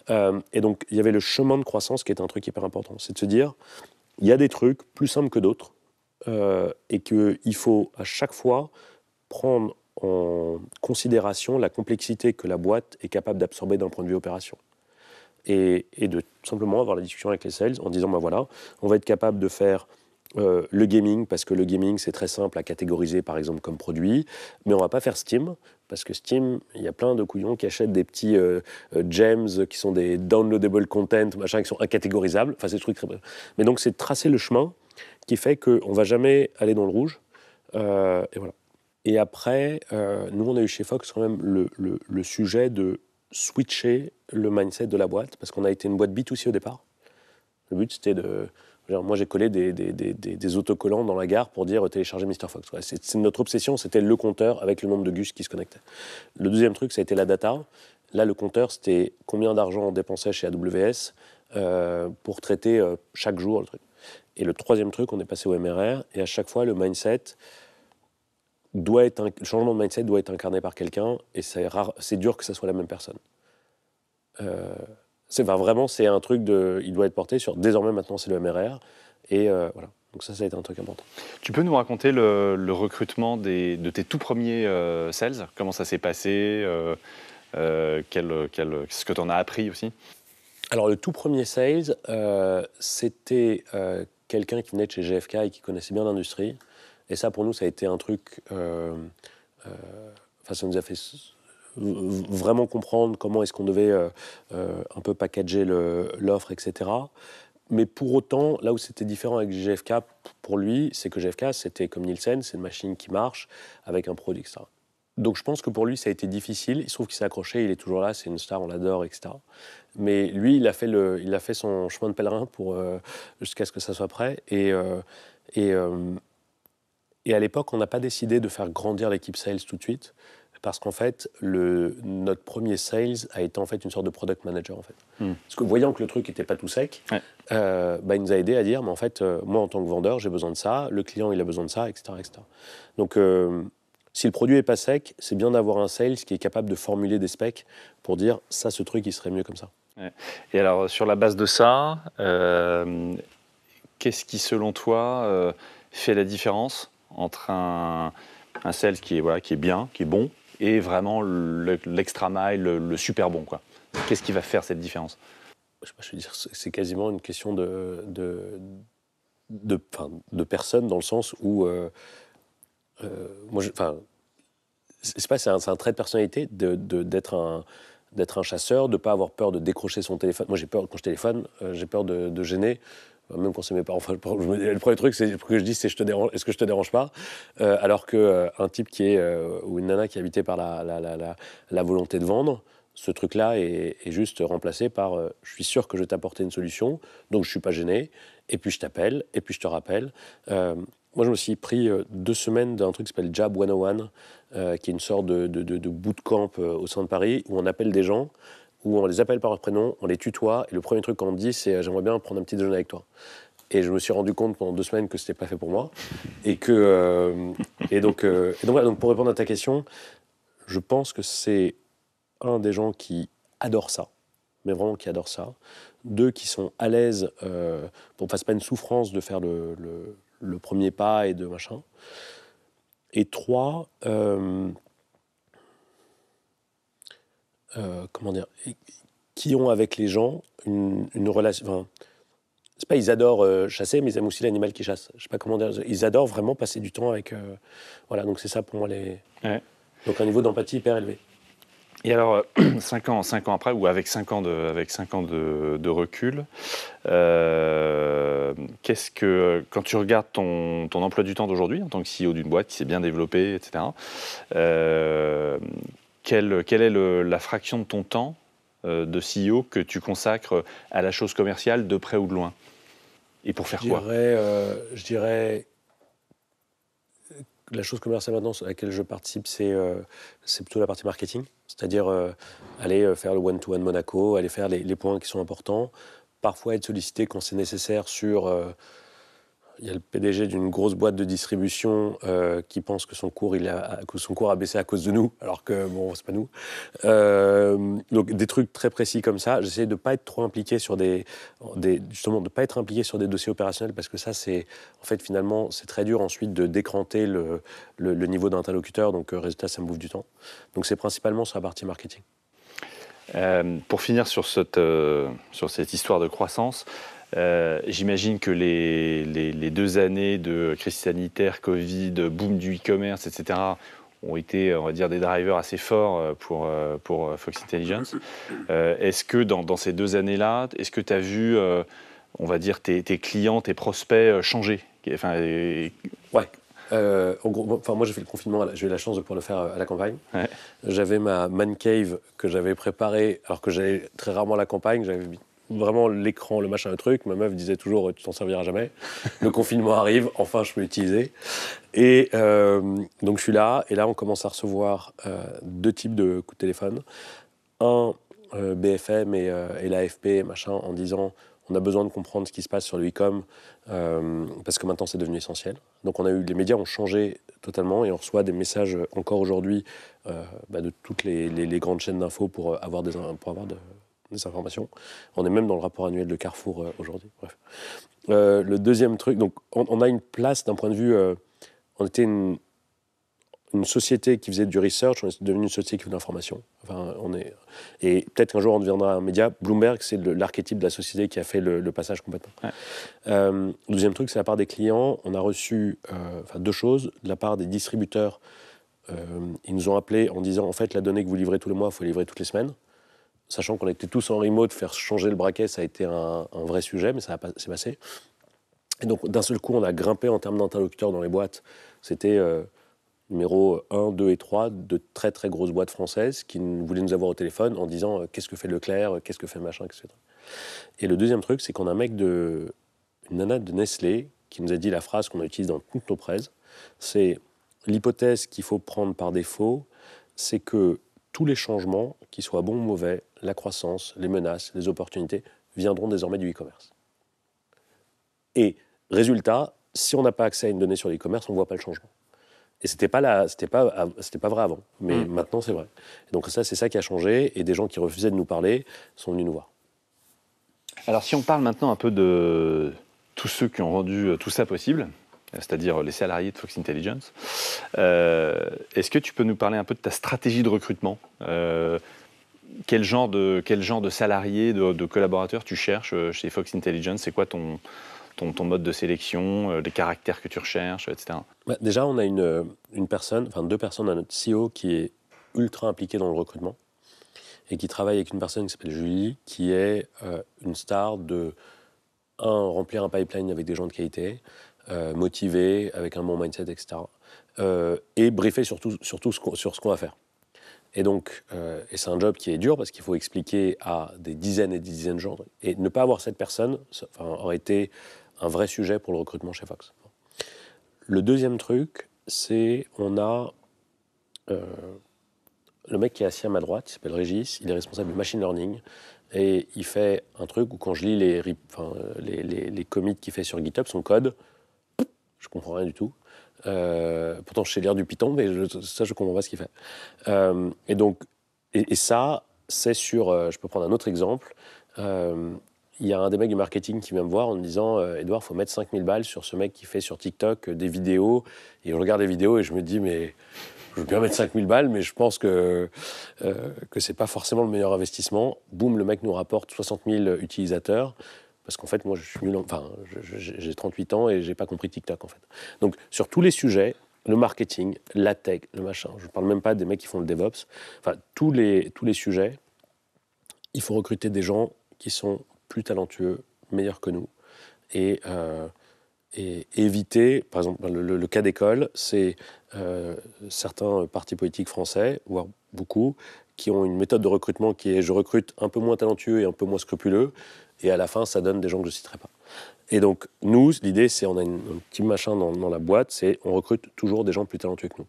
Et donc, il y avait le chemin de croissance qui est un truc hyper important. C'est de se dire, il y a des trucs plus simples que d'autres et qu'il faut à chaque fois prendre en considération la complexité que la boîte est capable d'absorber d'un point de vue opération. Et de simplement avoir la discussion avec les sales en disant, ben voilà, on va être capable de faire le gaming, parce que le gaming, c'est très simple à catégoriser, par exemple, comme produit, mais on va pas faire Steam, parce que Steam, il y a plein de couillons qui achètent des petits gems qui sont des downloadable content, machin, qui sont incatégorisables. Enfin, c'est des trucs très... Mais donc, c'est de tracer le chemin qui fait qu'on va jamais aller dans le rouge. Et voilà. Et après, nous, on a eu chez Fox quand même le sujet de switcher le mindset de la boîte, parce qu'on a été une boîte B2C au départ. Le but, c'était de... Genre, moi, j'ai collé des autocollants dans la gare pour dire télécharger Mr. Fox. Ouais, c'est notre obsession, c'était le compteur avec le nombre de gus qui se connectaient. Le deuxième truc, ça a été la data. Là, le compteur, c'était combien d'argent on dépensait chez AWS pour traiter chaque jour le truc. Et le troisième truc, on est passé au MRR, et à chaque fois, le mindset le changement de mindset doit être incarné par quelqu'un, et c'est dur que ça soit la même personne. Vraiment, c'est un truc il doit être porté sur, désormais maintenant c'est le MRR, et voilà. Donc ça a été un truc important. Tu peux nous raconter le recrutement de tes tout premiers sales? Comment ça s'est passé? Ce que tu en as appris aussi? Alors le tout premier sales, c'était quelqu'un qui venait de chez GFK et qui connaissait bien l'industrie. Et ça, pour nous, ça a été un truc... ça nous a fait vraiment comprendre comment est-ce qu'on devait un peu packager l'offre, etc. Mais pour autant, là où c'était différent avec GFK, pour lui, c'est que GFK, c'était comme Nielsen, c'est une machine qui marche avec un produit, etc. Donc je pense que pour lui, ça a été difficile. Il se trouve qu'il s'est accroché, il est toujours là, c'est une star, on l'adore, etc. Mais lui, il a fait son chemin de pèlerin jusqu'à ce que ça soit prêt. Et à l'époque, on n'a pas décidé de faire grandir l'équipe sales tout de suite, parce qu'en fait, notre premier sales a été en fait une sorte de product manager. En fait. Parce que voyant que le truc n'était pas tout sec, ouais. Il nous a aidé à dire, mais en fait, moi en tant que vendeur, j'ai besoin de ça, le client il a besoin de ça, etc. etc. Donc, si le produit n'est pas sec, c'est bien d'avoir un sales qui est capable de formuler des specs pour dire, ça, ce truc, il serait mieux comme ça. Ouais. Et alors, sur la base de ça, qu'est-ce qui, selon toi, fait la différence entre un sales qui est bien, qui est bon, et vraiment l'extra mile, le super bon, quoi? Qu'est-ce qui va faire cette différence? Je veux dire, c'est quasiment une question de personne, dans le sens où c'est un trait de personnalité d'être un chasseur, de ne pas avoir peur de décrocher son téléphone. Moi, j'ai peur, quand je téléphone, j'ai peur de gêner, même quand c'est mes parents. Enfin, le premier truc que je dis, c'est est-ce que je te dérange pas? Alors qu'un type ou une nana qui est habité par la volonté de vendre, ce truc-là est juste remplacé par je suis sûr que je vais t'apporter une solution, donc je ne suis pas gêné, et puis je t'appelle, et puis je te rappelle. Moi, je me suis pris 2 semaines d'un truc qui s'appelle Jab 101, qui est une sorte de bootcamp au sein de Paris, où on appelle des gens, où on les appelle par leur prénom, on les tutoie, et le premier truc qu'on me dit, c'est j'aimerais bien prendre un petit déjeuner avec toi. Et je me suis rendu compte pendant 2 semaines que c'était pas fait pour moi, et donc pour répondre à ta question, je pense que c'est un des gens qui adore ça, mais vraiment qui adore ça. 2 qui sont à l'aise, pour pas une souffrance de faire le premier pas et de machin. Et 3, comment dire, qui ont avec les gens une relation. Enfin, c'est pas ils adorent chasser, mais ils aiment aussi l'animal qui chasse. Je sais pas comment dire. Ils adorent vraiment passer du temps avec. Voilà, donc c'est ça pour moi Ouais. Donc un niveau d'empathie hyper élevé. Et alors, 5 ans après, ou avec 5 ans de recul, quand tu regardes ton emploi du temps d'aujourd'hui, en tant que CEO d'une boîte qui s'est bien développée, etc., quelle est la fraction de ton temps de CEO que tu consacres à la chose commerciale, de près ou de loin? Et pour faire quoi? Je dirais la chose commerciale maintenant à laquelle je participe, c'est plutôt la partie marketing, c'est-à-dire aller faire le one-to-one Monaco, aller faire les points qui sont importants, parfois être sollicité quand c'est nécessaire sur il y a le PDG d'une grosse boîte de distribution qui pense que son cours a baissé à cause de nous, alors que bon, c'est pas nous. Donc des trucs très précis comme ça. J'essaie de pas être trop impliqué sur justement de pas être impliqué sur des dossiers opérationnels parce que ça c'est en fait finalement c'est très dur ensuite de décranter le niveau d'interlocuteur. Donc résultat ça me bouffe du temps. Donc c'est principalement sur la partie marketing. Pour finir sur cette histoire de croissance. J'imagine que les 2 années de crise sanitaire, Covid, boom du e-commerce, etc., ont été, on va dire, des drivers assez forts pour Fox Intelligence. Est-ce que dans ces 2 années-là, est-ce que tu as vu, on va dire, tes clients, tes prospects changer? Ouais. En gros, moi j'ai fait le confinement, j'ai eu la chance de pouvoir le faire à la campagne. Ouais. J'avais ma man cave que j'avais préparée, alors que j'allais très rarement à la campagne. J'avais mis vraiment l'écran, le machin, le truc. Ma meuf disait toujours tu t'en serviras jamais. Le confinement arrive, enfin je peux l'utiliser. Et donc je suis là, et là on commence à recevoir 2 types de coups de téléphone. Un, BFM et l'AFP, machin, en disant on a besoin de comprendre ce qui se passe sur le e-com parce que maintenant c'est devenu essentiel. Donc les médias ont changé totalement et on reçoit des messages encore aujourd'hui de toutes les grandes chaînes d'infos pour avoir des informations. On est même dans le rapport annuel de Carrefour aujourd'hui. Bref. Le deuxième truc, donc on a une place d'un point de vue. On était une société qui faisait du research, on est devenu une société qui fait de l'information. Et peut-être qu'un jour on deviendra un média. Bloomberg, c'est l'archétype de la société qui a fait le passage complètement. Ouais. Le deuxième truc, c'est la part des clients. On a reçu 2 choses. De la part des distributeurs, ils nous ont appelés en disant en fait, la donnée que vous livrez tous les mois, il faut livrer toutes les semaines. Sachant qu'on était tous en remote, faire changer le braquet, ça a été un vrai sujet, mais ça s'est passé. Et donc, d'un seul coup, on a grimpé en termes d'interlocuteurs dans les boîtes. C'était numéro 1, 2 et 3 de très très grosses boîtes françaises qui voulaient nous avoir au téléphone en disant qu'est-ce que fait Leclerc, qu'est-ce que fait machin, etc. Et le deuxième truc, c'est qu'on a une nana de Nestlé qui nous a dit la phrase qu'on utilise dans toutes nos presses, c'est l'hypothèse qu'il faut prendre par défaut, c'est que tous les changements, qu'ils soient bons ou mauvais, la croissance, les menaces, les opportunités, viendront désormais du e-commerce. Et résultat, si on n'a pas accès à une donnée sur l'e-commerce, on ne voit pas le changement. Et c'était pas vrai avant, mais maintenant c'est vrai. Et donc c'est ça qui a changé, et des gens qui refusaient de nous parler sont venus nous voir. Alors si on parle maintenant un peu de tous ceux qui ont rendu tout ça possible, c'est-à-dire les salariés de Fox Intelligence, est-ce que tu peux nous parler un peu de ta stratégie de recrutement ? Quel genre de salariés, de collaborateurs tu cherches chez Fox Intelligence ? C'est quoi ton mode de sélection, les caractères que tu recherches, etc. Déjà, on a une personne, 2 personnes à notre CEO qui est ultra impliquée dans le recrutement et qui travaille avec une personne qui s'appelle Julie, qui est une star de remplir un pipeline avec des gens de qualité, motivés, avec un bon mindset, etc. Et briefer sur ce qu'on va faire. Et donc, et c'est un job qui est dur parce qu'il faut expliquer à des dizaines et des dizaines de gens. Et ne pas avoir cette personne aurait été un vrai sujet pour le recrutement chez Fox. Le deuxième truc, c'est on a le mec qui est assis à ma droite, il s'appelle Régis, il est responsable du machine learning et il fait un truc où quand je lis les commits qu'il fait sur GitHub, son code, je comprends rien du tout. Pourtant, je sais lire du Python, mais je comprends pas ce qu'il fait. Et donc, ça, c'est sur. Je peux prendre un autre exemple. Il y a un des mecs du marketing qui vient me voir en me disant Edouard, il faut mettre 5000 balles sur ce mec qui fait sur TikTok des vidéos. Et je regarde les vidéos et je me dis, mais je veux bien mettre 5000 balles, mais je pense que c'est pas forcément le meilleur investissement. Boum, le mec nous rapporte 60 000 utilisateurs. Parce qu'en fait, moi, je suis nul. J'ai 38 ans et j'ai pas compris TikTok, en fait. Donc, sur tous les sujets, le marketing, la tech, le machin, je parle même pas des mecs qui font le DevOps, tous les sujets, il faut recruter des gens qui sont plus talentueux, meilleurs que nous. Et éviter, par exemple, le cas d'école, c'est certains partis politiques français, voire beaucoup, qui ont une méthode de recrutement qui est je recrute un peu moins talentueux et un peu moins scrupuleux, et à la fin, ça donne des gens que je ne citerai pas. Et donc, nous, l'idée, c'est on a un petit machin dans la boîte, c'est on recrute toujours des gens plus talentueux que nous.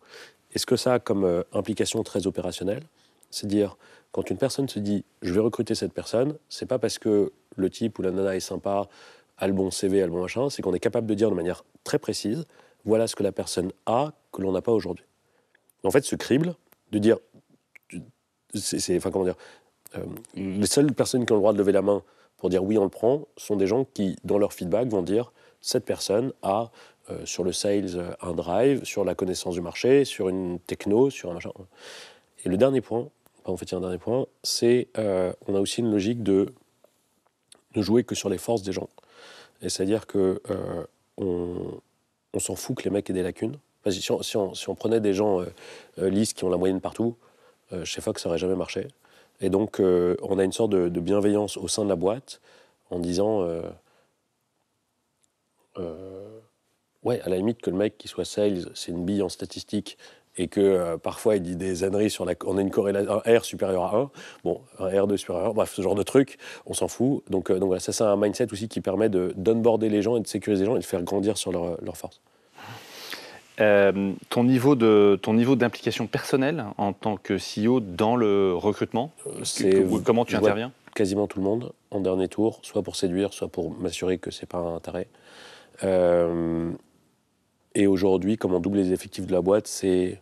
Et ce que ça a comme implication très opérationnelle, c'est dire, quand une personne se dit « je vais recruter cette personne », c'est pas parce que le type ou la nana est sympa a le bon CV, a le bon machin, c'est qu'on est capable de dire de manière très précise, voilà ce que la personne a que l'on n'a pas aujourd'hui. En fait, ce crible, de dire, enfin comment dire, les seules personnes qui ont le droit de lever la main pour dire oui on le prend sont des gens qui, dans leur feedback, vont dire cette personne a sur le sales un drive, sur la connaissance du marché, sur une techno, sur un machin. Et le dernier point, en fait il y a un dernier point, c'est on a aussi une logique de ne jouer que sur les forces des gens. Et c'est-à-dire que on s'en fout que les mecs aient des lacunes. Enfin, si on prenait des gens lisses qui ont la moyenne partout, chez Fox ça n'aurait jamais marché. Et donc on a une sorte de bienveillance au sein de la boîte en disant ouais, à la limite que le mec qui soit sales, c'est une bille en statistique et que parfois il dit des âneries sur on a une corrélation, un R supérieur à 1, bon, un R2 supérieur à 1, bref, ce genre de truc, on s'en fout. Donc voilà, ça c'est un mindset aussi qui permet d'onboarder les gens et de sécuriser les gens et de faire grandir sur leur force. Ton niveau d'implication personnelle en tant que CEO dans le recrutement, comment tu interviens? Quasiment tout le monde en dernier tour, soit pour séduire, soit pour m'assurer que c'est pas un taré. Et aujourd'hui, comme on double les effectifs de la boîte, c'est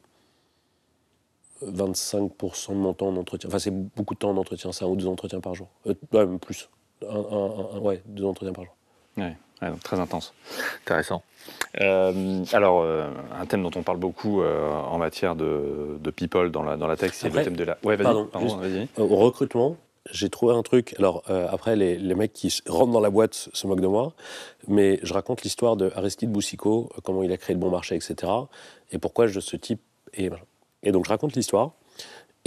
25% de mon temps en entretien. Enfin, c'est beaucoup de temps en entretien, c'est 1 ou 2 entretiens par jour. Même plus. 2 entretiens par jour. Ouais, donc très intense. Intéressant. Alors, un thème dont on parle beaucoup en matière de people dans la tech, c'est le thème de la... Ouais, vas-y, pardon, vas-y. Au recrutement, j'ai trouvé un truc. Alors, après, les mecs qui rentrent dans la boîte se moquent de moi, mais je raconte l'histoire de Aristide Boucicaut, comment il a créé le bon marché, etc. Et pourquoi ce type... Et donc, je raconte l'histoire.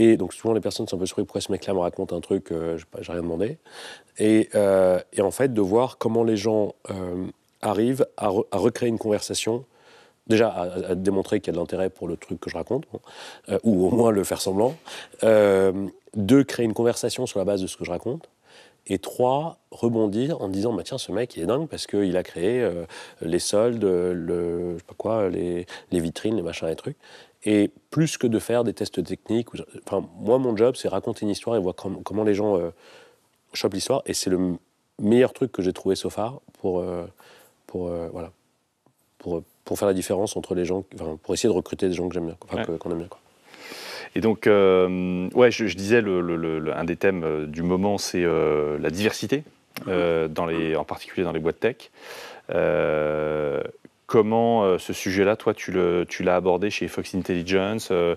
Et donc, souvent, les personnes sont un peu surprises. Pourquoi ce mec-là me raconte un truc, j'ai rien demandé. Et en fait, de voir comment les gens arrivent à recréer une conversation, déjà à démontrer qu'il y a de l'intérêt pour le truc que je raconte, ou au moins le faire semblant. 2, créer une conversation sur la base de ce que je raconte. Et 3, rebondir en disant, bah, tiens, ce mec, il est dingue parce qu'il a créé les soldes, je sais pas quoi, les vitrines, les machins, les trucs. Et plus que de faire des tests techniques, moi, mon job, c'est raconter une histoire et voir comment les gens chopent l'histoire. Et c'est le meilleur truc que j'ai trouvé so far pour faire la différence entre les gens, pour essayer de recruter des gens que j'aime bien, qu'on aime bien. Quoi. Et donc, je disais, un des thèmes du moment, c'est la diversité, en particulier dans les boîtes tech. Comment ce sujet-là, toi, tu l'as abordé chez Fox Intelligence où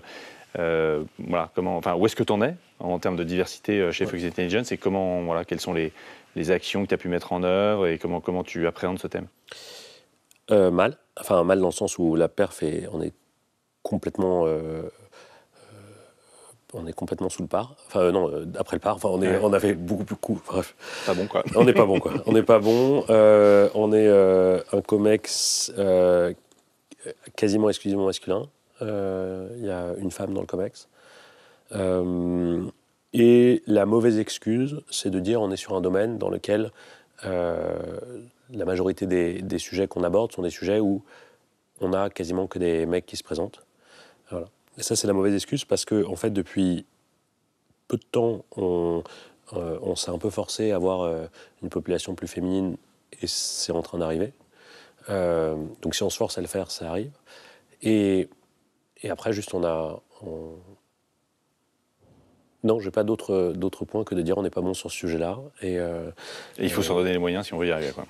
est-ce que tu en es en termes de diversité chez Fox Intelligence et quelles sont les actions que tu as pu mettre en œuvre et comment tu appréhendes ce thème? Mal dans le sens où la perf on est complètement sous le par. Après le par. On a fait beaucoup plus court. Bref. Pas bon quoi. On n'est pas bon quoi. On n'est pas bon. On est un comex quasiment exclusivement masculin. Il y a une femme dans le comex. Et la mauvaise excuse, c'est de dire on est sur un domaine dans lequel la majorité des sujets qu'on aborde sont des sujets où on a quasiment que des mecs qui se présentent. Voilà. Et ça, c'est la mauvaise excuse parce que, en fait, depuis peu de temps, on s'est un peu forcé à avoir une population plus féminine et c'est en train d'arriver. Donc, si on se force à le faire, ça arrive. Et après, juste, Non, je n'ai pas d'autres points que de dire on n'est pas bon sur ce sujet-là. Et il faut s'en donner les moyens si on veut y arriver, quoi.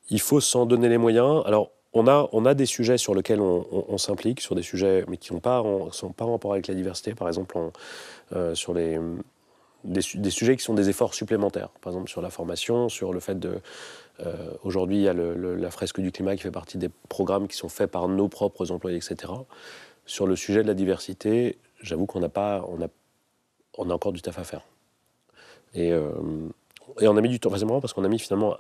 Il faut s'en donner les moyens. Alors, on a des sujets sur lesquels on s'implique, sur des sujets mais qui sont pas en rapport avec la diversité. Par exemple, sur des sujets qui sont des efforts supplémentaires. Par exemple, sur la formation, sur le fait de... aujourd'hui, il y a la fresque du climat qui fait partie des programmes qui sont faits par nos propres employés, etc. Sur le sujet de la diversité, j'avoue qu'on on a encore du taf à faire. Et on a mis du temps, c'est marrant parce qu'on a mis finalement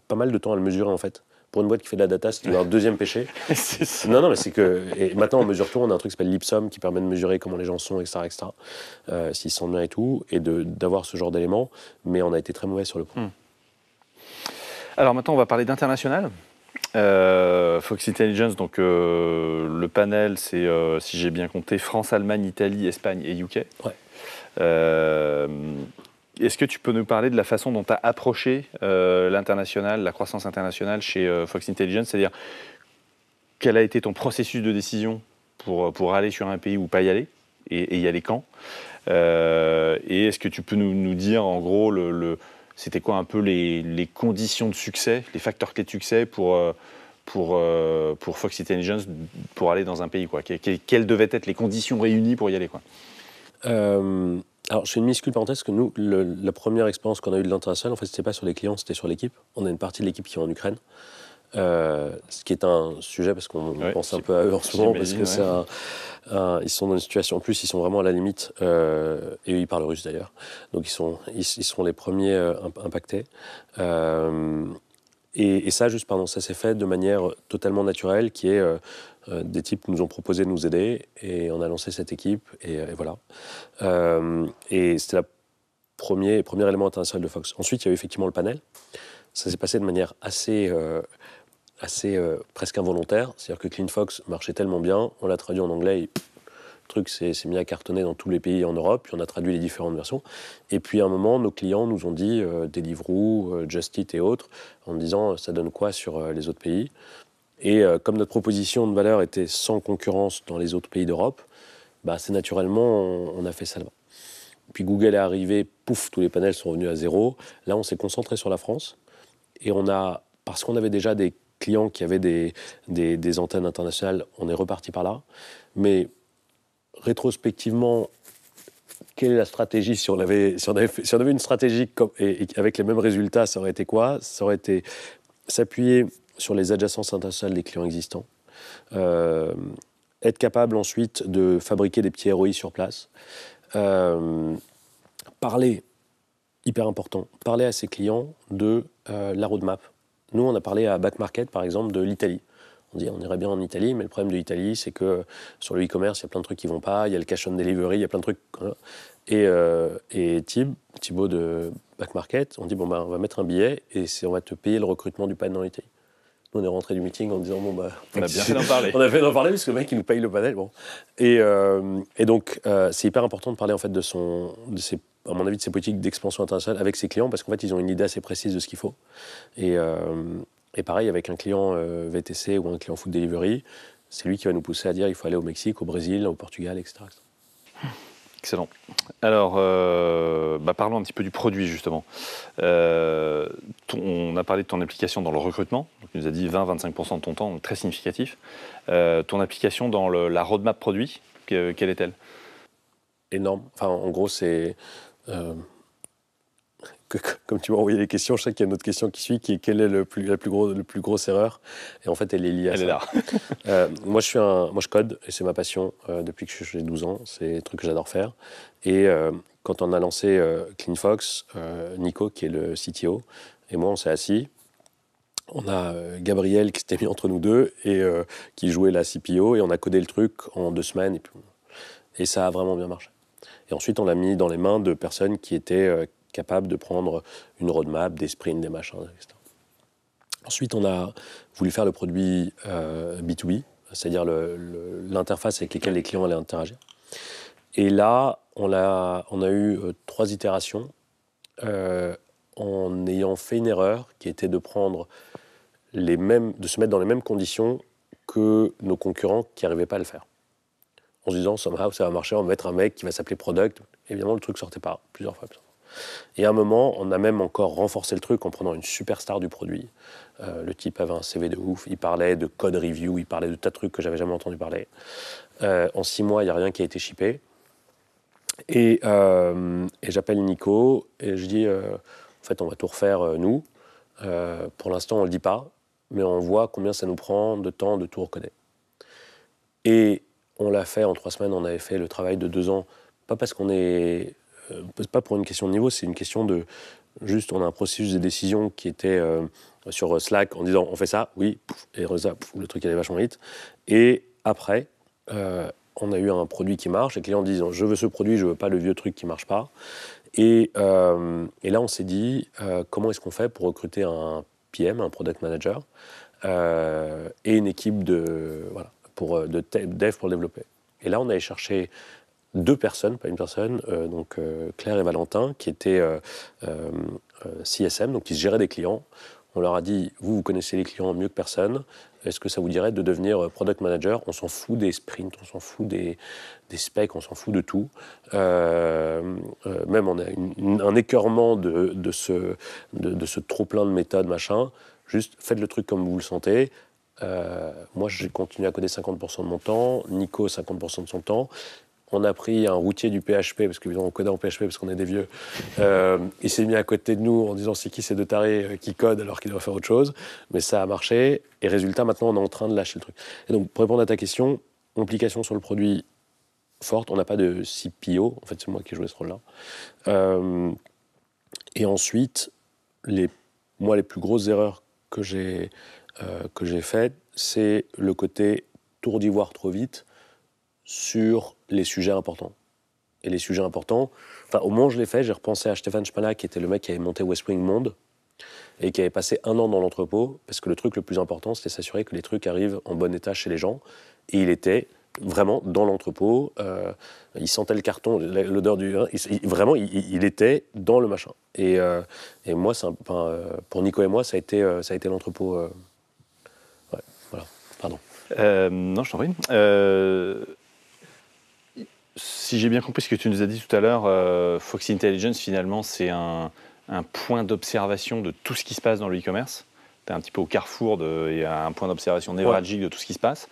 pas mal de temps à le mesurer en fait. Pour une boîte qui fait de la data, c'est un deuxième péché. C'est ça. Non, mais c'est que... Et maintenant, on mesure tout, on a un truc qui s'appelle l'Ipsum qui permet de mesurer comment les gens sont, etc. S'ils se sentent bien et tout, et d'avoir ce genre d'éléments, mais on a été très mauvais sur le point. Alors maintenant, on va parler d'international. Fox Intelligence, donc le panel, c'est, si j'ai bien compté, France, Allemagne, Italie, Espagne et UK. Ouais. est-ce que tu peux nous parler de la façon dont tu as approché l'international, la croissance internationale chez Fox Intelligence, c'est-à-dire quel a été ton processus de décision pour aller sur un pays ou pas y aller, et y aller quand et est-ce que tu peux nous dire en gros c'était quoi un peu les conditions de succès, les facteurs clés de succès pour Fox Intelligence pour aller dans un pays, quoi. Quelles devaient être les conditions réunies pour y aller, quoi. Alors, je fais une minuscule parenthèse, que nous, la première expérience qu'on a eue de l'international, en fait, c'était pas sur les clients, c'était sur l'équipe. On a une partie de l'équipe qui est en Ukraine, ce qui est un sujet, parce qu'on pense un peu à eux en ce moment, parce que ils sont dans une situation, en plus, ils sont vraiment à la limite, et eux, ils parlent russe d'ailleurs, donc ils sont les premiers impactés. Et ça, juste, pardon, ça s'est fait de manière totalement naturelle, qui est des types nous ont proposé de nous aider, et on a lancé cette équipe, et voilà. Et c'était le premier élément international de Fox. Ensuite, il y a eu effectivement le panel. Ça s'est passé de manière assez presque involontaire. C'est-à-dire que CleanFox marchait tellement bien, on l'a traduit en anglais, et le truc s'est mis à cartonner dans tous les pays en Europe, puis on a traduit les différentes versions. Et puis à un moment, nos clients nous ont dit, Deliveroo, Just Eat et autres, en disant ça donne quoi sur les autres pays. Et comme notre proposition de valeur était sans concurrence dans les autres pays d'Europe, bah, c'est naturellement, on a fait ça là-bas. Puis Google est arrivé, pouf, tous les panels sont revenus à zéro. Là, on s'est concentré sur la France. Et parce qu'on avait déjà des clients qui avaient des antennes internationales, on est reparti par là. Mais rétrospectivement, quelle est la stratégie si on avait une stratégie et avec les mêmes résultats, ça aurait été quoi? Ça aurait été s'appuyer sur les adjacences internationales des clients existants, être capable ensuite de fabriquer des petits ROI sur place, parler, hyper important, parler à ses clients de la roadmap. Nous, on a parlé à Back Market, par exemple, de l'Italie. On dit on irait bien en Italie, mais le problème de l'Italie, c'est que sur le e-commerce, il y a plein de trucs qui ne vont pas, il y a le cash on delivery, il y a plein de trucs. Voilà. Et Thibaut de Back Market, on dit on va mettre un billet et on va te payer le recrutement du panel dans l'Italie. Nous, on est rentré du meeting en disant on a bien fait d'en parler. On a fait d'en parler parce que le mec, il nous paye le panel. Bon. Et donc, c'est hyper important de parler en fait à mon avis, de ces politiques d'expansion internationale avec ses clients, parce qu'en fait, ils ont une idée assez précise de ce qu'il faut. Et pareil, avec un client VTC ou un client food delivery, c'est lui qui va nous pousser à dire il faut aller au Mexique, au Brésil, au Portugal, etc. Excellent. Alors, parlons un petit peu du produit, justement. On a parlé de ton application dans le recrutement. Donc, tu nous as dit 20-25% de ton temps, donc très significatif. Ton application dans la roadmap produit, quelle est-elle? Énorme. Enfin, en gros, c'est... comme tu m'as envoyé les questions, je sais qu'il y a une autre question qui suit, qui est quelle est la plus grosse erreur. Et en fait, elle est liée à ça. Elle est là. Moi, je code, et c'est ma passion depuis que j'ai 12 ans. C'est un truc que j'adore faire. Et quand on a lancé CleanFox, Nico, qui est le CTO, et moi, on s'est assis. On a Gabriel qui s'était mis entre nous deux, et qui jouait la CPO, et on a codé le truc en 2 semaines. Et ça a vraiment bien marché. Et ensuite, on l'a mis dans les mains de personnes qui étaient capables de prendre une roadmap, des sprints, des machins, etc. Ensuite, on a voulu faire le produit B2B, c'est-à-dire l'interface avec laquelle les clients allaient interagir. Et là, on a eu 3 itérations en ayant fait une erreur qui était de prendre de se mettre dans les mêmes conditions que nos concurrents qui n'arrivaient pas à le faire. En se disant, somehow, ça va marcher, on va mettre un mec qui va s'appeler Product. Évidemment, le truc sortait pas plusieurs fois. Et à un moment, on a même encore renforcé le truc en prenant une superstar du produit. Le type avait un CV de ouf, il parlait de code review, il parlait de tas de trucs que j'avais jamais entendu parler. En 6 mois, il n'y a rien qui a été shippé. Et j'appelle Nico et je dis, en fait, on va tout refaire nous. Pour l'instant, on ne le dit pas, mais on voit combien ça nous prend de temps de tout recoder. Et on l'a fait en 3 semaines, on avait fait le travail de 2 ans, pas parce qu'on est... pas pour une question de niveau, c'est une question de... Juste, on a un processus de décision qui était sur Slack en disant on fait ça, oui, pouf, et ça, pouf, le truc allait vachement vite. Et après, on a eu un produit qui marche, et les clients disent je veux ce produit, je veux pas le vieux truc qui marche pas. Et là, on s'est dit comment est-ce qu'on fait pour recruter un PM, un product manager, et une équipe de dev pour le développer. Et là, on allait chercher 2 personnes, pas une personne, donc Claire et Valentin, qui étaient CSM, donc qui se géraient des clients. On leur a dit, vous connaissez les clients mieux que personne, est-ce que ça vous dirait de devenir product manager? On s'en fout des sprints, on s'en fout des specs, on s'en fout de tout. Même on a un écœurement de ce trop-plein de méthodes, machin. Juste faites le truc comme vous le sentez. Moi, j'ai continué à coder 50% de mon temps, Nico 50% de son temps. On a pris un routier du PHP, parce qu'on codait en PHP parce qu'on est des vieux. Il s'est mis à côté de nous en disant c'est qui ces 2 tarés qui codent alors qu'ils doivent faire autre chose. Mais ça a marché. Et résultat, maintenant, on est en train de lâcher le truc. Et donc, pour répondre à ta question, implication sur le produit forte. On n'a pas de CPO. En fait, c'est moi qui ai joué ce rôle-là. Et ensuite, les plus grosses erreurs que j'ai faites, c'est le côté tour d'ivoire trop vite sur les sujets importants. Et les sujets importants, au moment où je l'ai fait, j'ai repensé à Stéphane Spana, qui était le mec qui avait monté West Wing Monde, et qui avait passé 1 an dans l'entrepôt, parce que le truc le plus important, c'était s'assurer que les trucs arrivent en bon état chez les gens. Et il était vraiment dans l'entrepôt, il sentait le carton, l'odeur du... vraiment, il était dans le machin. Et moi, pour Nico et moi, ça a été l'entrepôt... ouais, voilà, pardon. Non, je t'en prie. Si j'ai bien compris ce que tu nous as dit tout à l'heure, Foxy Intelligence, finalement, c'est un point d'observation de tout ce qui se passe dans le e-commerce. Tu es un petit peu au carrefour, il y a un point d'observation névralgique de tout ce qui se passe.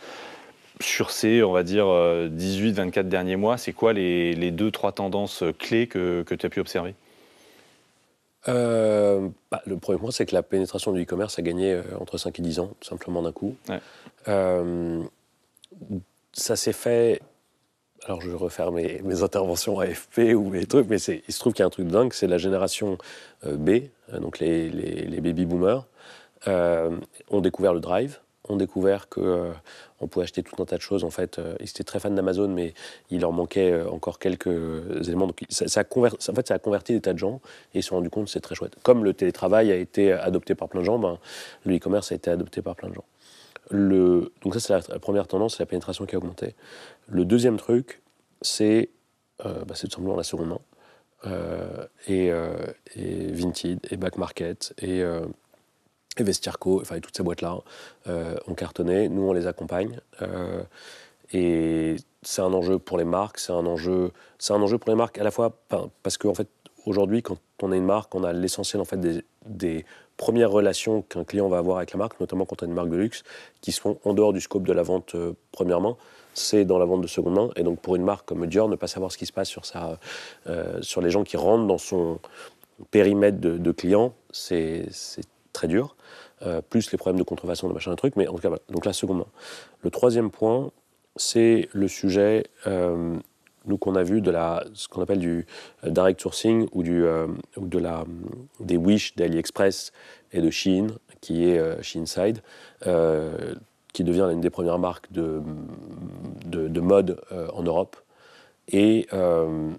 Sur ces, on va dire, 18-24 derniers mois, c'est quoi les 2-3 tendances clés que tu as pu observer? Le premier point, c'est que la pénétration du e-commerce a gagné entre 5 et 10 ans, tout simplement d'un coup. Ouais. Ça s'est fait... Alors, je vais refaire mes interventions AFP ou mes trucs, mais il se trouve qu'il y a un truc dingue, c'est la génération B, donc les baby boomers, ont découvert le drive, ont découvert qu'on pouvait acheter tout un tas de choses. En fait, ils étaient très fans d'Amazon, mais il leur manquait encore quelques éléments. Donc, ça a converti des tas de gens et ils se sont rendus compte que c'est très chouette. Comme le télétravail a été adopté par plein de gens, le e-commerce a été adopté par plein de gens. Donc ça, c'est la première tendance, c'est la pénétration qui a augmenté. Le deuxième truc, c'est tout simplement la seconde main. Et Vinted, et Back Market, et Vestiaire.co, et toutes ces boîtes-là ont cartonné. Nous, on les accompagne. Et c'est un enjeu pour les marques, c'est un enjeu pour les marques à la fois parce qu'en fait, aujourd'hui, quand on est une marque, on a l'essentiel en fait des premières relations qu'un client va avoir avec la marque, notamment quand on est une marque de luxe, qui se font en dehors du scope de la vente première main, c'est dans la vente de seconde main. Et donc pour une marque comme Dior, ne pas savoir ce qui se passe sur les gens qui rentrent dans son périmètre de clients, c'est très dur. Plus les problèmes de contrefaçon, de machin, de trucs, mais en tout cas, voilà. Donc la seconde main. Le troisième point, c'est le sujet, nous, qu'on a vu ce qu'on appelle du direct sourcing ou des Wish d'AliExpress et de Shein, qui est Sheinside, qui devient l'une des premières marques de mode en Europe. Et le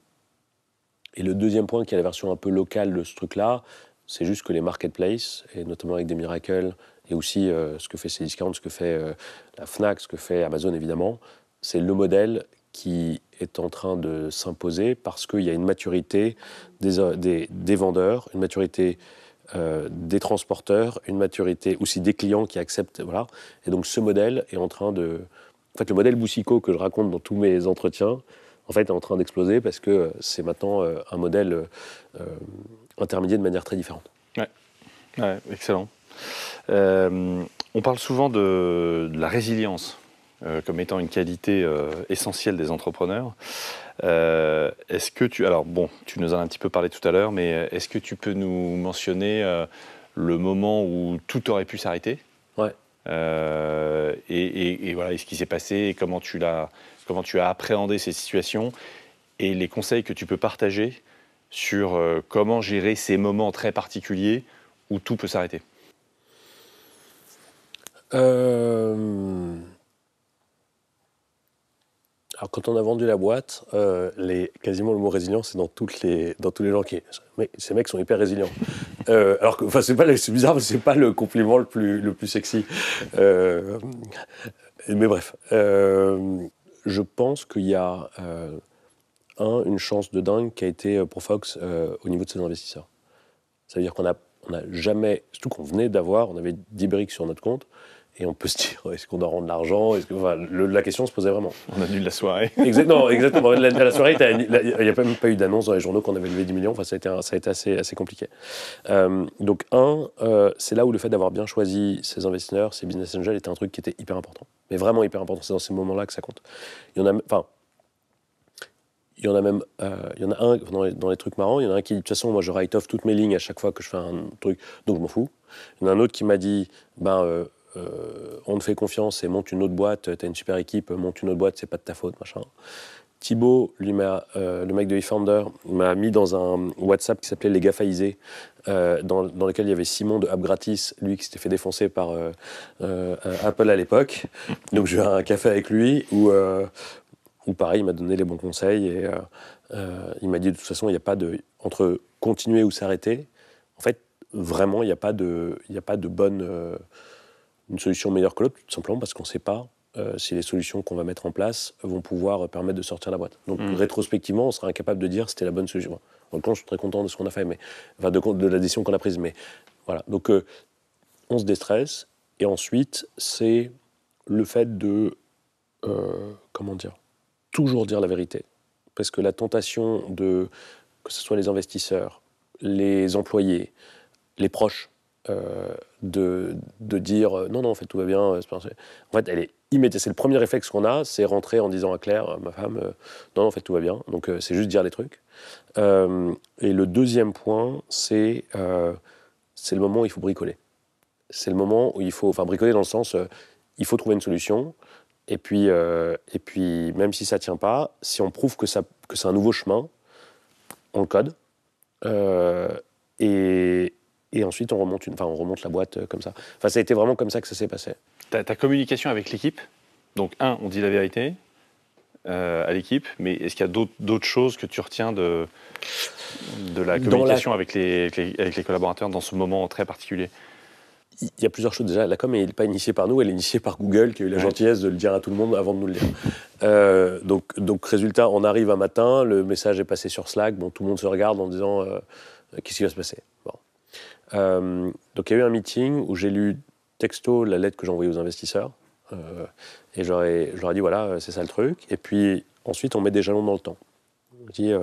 deuxième point, qui est la version un peu locale de ce truc-là, c'est juste que les marketplaces, et notamment avec des Miracles, et aussi ce que fait Cdiscount, ce que fait la Fnac, ce que fait Amazon évidemment, c'est le modèle qui est en train de s'imposer parce qu'il y a une maturité des vendeurs, une maturité des transporteurs, une maturité aussi des clients qui acceptent. Voilà. Et donc ce modèle est en train de... En fait, le modèle Boussicaut que je raconte dans tous mes entretiens, en fait, est en train d'exploser parce que c'est maintenant un modèle intermédiaire de manière très différente. Ouais, excellent. On parle souvent de la résilience comme étant une qualité essentielle des entrepreneurs. Est-ce que tu nous en as un petit peu parlé tout à l'heure, mais est-ce que tu peux nous mentionner le moment où tout aurait pu s'arrêter? Ouais. Et voilà, ce qui s'est passé, et comment tu as appréhendé ces situations, et les conseils que tu peux partager sur comment gérer ces moments très particuliers où tout peut s'arrêter. Alors, quand on a vendu la boîte, quasiment le mot résilient, c'est dans tous les gens qui... Mais ces mecs sont hyper résilients. Alors que, c'est bizarre, mais c'est pas le compliment le plus sexy. Mais bref, je pense qu'il y a une chance de dingue qui a été pour Fox au niveau de ses investisseurs. Ça veut dire qu'on a jamais, surtout qu'on venait d'avoir, on avait 10 briques sur notre compte, et on peut se dire, est-ce qu'on doit rendre l'argent, la question se posait vraiment. On annule la soirée. Non, exactement. La soirée, il n'y a même pas eu d'annonce dans les journaux qu'on avait levé 10 millions. Enfin, ça a été assez compliqué. Donc, c'est là où le fait d'avoir bien choisi ses investisseurs, ses business angels, était un truc qui était hyper important. Mais vraiment hyper important. C'est dans ces moments-là que ça compte. Il y en a un dans les trucs marrants. Il y en a un qui dit, de toute façon, moi, je write off toutes mes lignes à chaque fois que je fais un truc, donc je m'en fous. Il y en a un autre qui m'a dit, on te fait confiance et monte une autre boîte, t'as une super équipe, monte une autre boîte, c'est pas de ta faute, machin. Thibaut, lui, le mec de eFounder, m'a mis dans un WhatsApp qui s'appelait Les Gafaisés, dans lequel il y avait Simon de App Gratis, lui qui s'était fait défoncer par Apple à l'époque. Donc j'ai eu un café avec lui où pareil, il m'a donné les bons conseils et il m'a dit de toute façon, il n'y a pas de... Entre continuer ou s'arrêter, en fait, vraiment, il n'y a pas de bonne... une solution meilleure que l'autre, tout simplement parce qu'on ne sait pas si les solutions qu'on va mettre en place vont pouvoir permettre de sortir la boîte. Donc, rétrospectivement, on sera incapable de dire si c'était la bonne solution. En même temps, je suis très content de ce qu'on a fait, de la décision qu'on a prise. Mais voilà. Donc, on se déstresse. Et ensuite, c'est le fait de, toujours dire la vérité. Parce que la tentation de, que ce soit les investisseurs, les employés, les proches, de dire non, en fait, tout va bien. En fait, elle est immédiate. C'est le premier réflexe qu'on a, c'est rentrer en disant à Claire, ma femme, non, en fait, tout va bien. Donc, c'est juste dire les trucs. Et le deuxième point, c'est le moment où il faut bricoler. C'est le moment où il faut, bricoler dans le sens, il faut trouver une solution. Et puis, même si ça ne tient pas, si on prouve que c'est un nouveau chemin, on le code. Et ensuite, on remonte la boîte comme ça. Ça a été vraiment comme ça que ça s'est passé. Ta communication avec l'équipe, donc on dit la vérité à l'équipe, mais est-ce qu'il y a d'autres choses que tu retiens de la communication avec les collaborateurs dans ce moment très particulier? Il y a plusieurs choses. Déjà, la com n'est pas initiée par nous, elle est initiée par Google, qui a eu la gentillesse de le dire à tout le monde avant de nous le dire. Donc, résultat, on arrive un matin, le message est passé sur Slack, tout le monde se regarde en disant qu'est-ce qui va se passer. Donc il y a eu un meeting où j'ai lu texto la lettre que j'ai envoyée aux investisseurs et je leur ai dit voilà, c'est ça le truc. Et puis ensuite on met des jalons dans le temps. On dit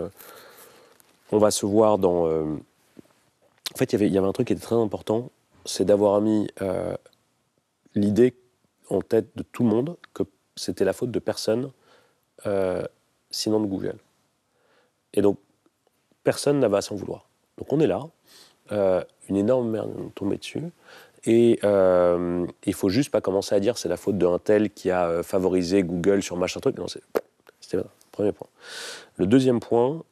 on va se voir dans... En fait il y avait un truc qui était très important, c'est d'avoir mis l'idée en tête de tout le monde que c'était la faute de personne sinon de Google. Et donc personne n'avait à s'en vouloir. Donc on est là. Une énorme merde nous tombait dessus. Et il faut juste pas commencer à dire c'est la faute d'un tel qui a favorisé Google sur machin truc. Non, c'était le premier point. Le deuxième point,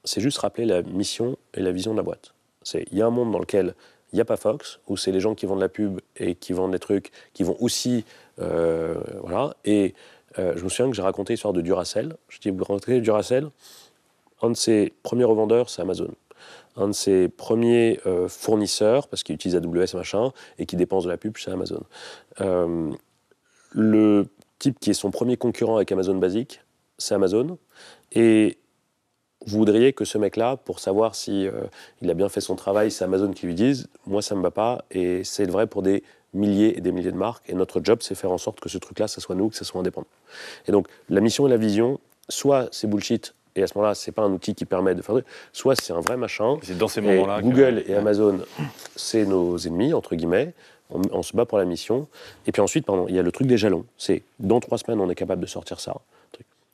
c'est juste rappeler la mission et la vision de la boîte. Il y a un monde dans lequel il n'y a pas Fox, où c'est les gens qui vendent la pub et qui vendent des trucs, qui vont aussi... voilà. Et je me souviens que j'ai raconté l'histoire de Duracell. Je dis, vous racontez Duracell, un de ses premiers revendeurs, c'est Amazon. Un de ses premiers fournisseurs, parce qu'il utilise AWS et machin, et qui dépense de la pub chez Amazon. Le type qui est son premier concurrent avec Amazon Basic, c'est Amazon. Et vous voudriez que ce mec-là, pour savoir si il a bien fait son travail, c'est Amazon qui lui dise « moi, ça ne me va pas ». Et c'est vrai pour des milliers et des milliers de marques. Et notre job, c'est faire en sorte que ce truc-là, ça soit nous, que ça soit indépendant. Et donc, la mission et la vision, soit c'est bullshit, et à ce moment-là, c'est pas un outil qui permet de faire... Soit c'est un vrai machin. C'est dans ces moments-là Google et Amazon, c'est nos ennemis, entre guillemets. On se bat pour la mission. Et puis ensuite, il y a le truc des jalons. C'est dans 3 semaines, on est capable de sortir ça.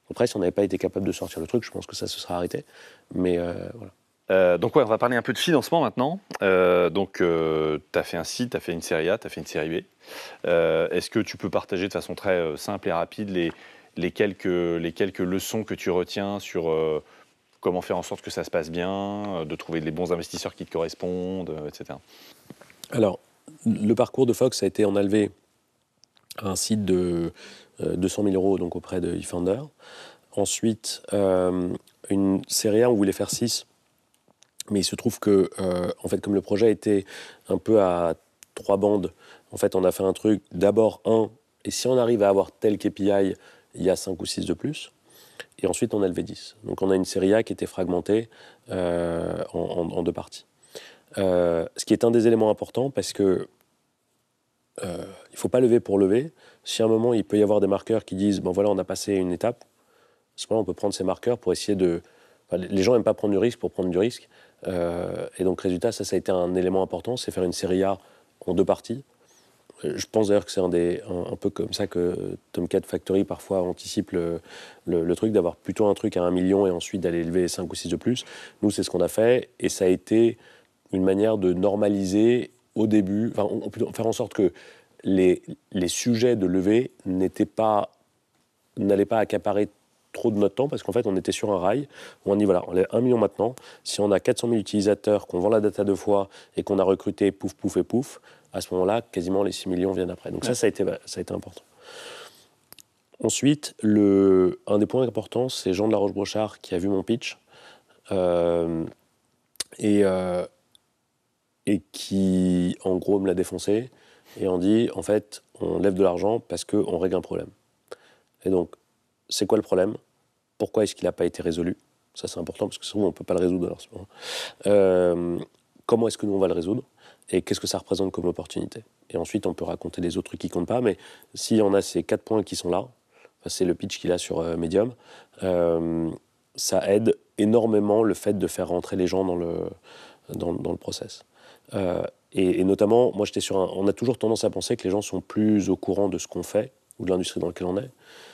Après, si on n'avait pas été capable de sortir le truc, je pense que ça se serait arrêté. Mais voilà. Donc on va parler un peu de financement maintenant. Tu as fait un site, tu as fait une série A, tu as fait une série B. Est-ce que tu peux partager de façon très simple et rapide les quelques leçons que tu retiens sur comment faire en sorte que ça se passe bien, de trouver les bons investisseurs qui te correspondent, etc. Alors, le parcours de Fox a été, on a levé un site de 200 000 euros donc auprès de eFounder. Ensuite, une série A, on voulait faire 6. Mais il se trouve que, en fait, comme le projet était un peu à 3 bandes, en fait, on a fait un truc, d'abord 1, et si on arrive à avoir tel KPI, il y a 5 ou 6 de plus. Et ensuite, on a levé 10. Donc, on a une série A qui était fragmentée en deux parties. Ce qui est un des éléments importants parce que il ne faut pas lever pour lever. Si à un moment, il peut y avoir des marqueurs qui disent, bon voilà, on a passé une étape, à ce moment-là, on peut prendre ces marqueurs pour essayer de... Enfin, les gens n'aiment pas prendre du risque pour prendre du risque. Et donc, résultat, ça a été un élément important, c'est faire une série A en deux parties. Je pense d'ailleurs que c'est un peu comme ça que Tomcat Factory parfois anticipe le truc, d'avoir plutôt un truc à 1 million et ensuite d'aller lever 5 ou 6 de plus. Nous, c'est ce qu'on a fait et ça a été une manière de normaliser au début, enfin, plutôt faire en sorte que les sujets de levée n'allaient pas accaparer trop de notre temps parce qu'en fait, on était sur un rail où on dit voilà, on lève 1 million maintenant. Si on a 400 000 utilisateurs, qu'on vend la data 2 fois et qu'on a recruté pouf, pouf et pouf, à ce moment-là, quasiment les 6 millions viennent après. Donc ça a été important. Ensuite, un des points importants, c'est Jean de la Roche-Brochard qui a vu mon pitch et qui, en gros, me l'a défoncé et on dit, en fait, on lève de l'argent parce qu'on règle un problème. Et donc, c'est quoi le problème? Pourquoi est-ce qu'il n'a pas été résolu? Ça, c'est important parce que souvent, on ne peut pas le résoudre. Alors, comment est-ce que nous, on va le résoudre? Et qu'est-ce que ça représente comme opportunité? Et ensuite, on peut raconter les autres trucs qui ne comptent pas, mais si on a ces 4 points qui sont là, c'est le pitch qu'il a sur Medium, ça aide énormément le fait de faire rentrer les gens dans le process. Et notamment, moi, on a toujours tendance à penser que les gens sont plus au courant de ce qu'on fait ou de l'industrie dans laquelle on est.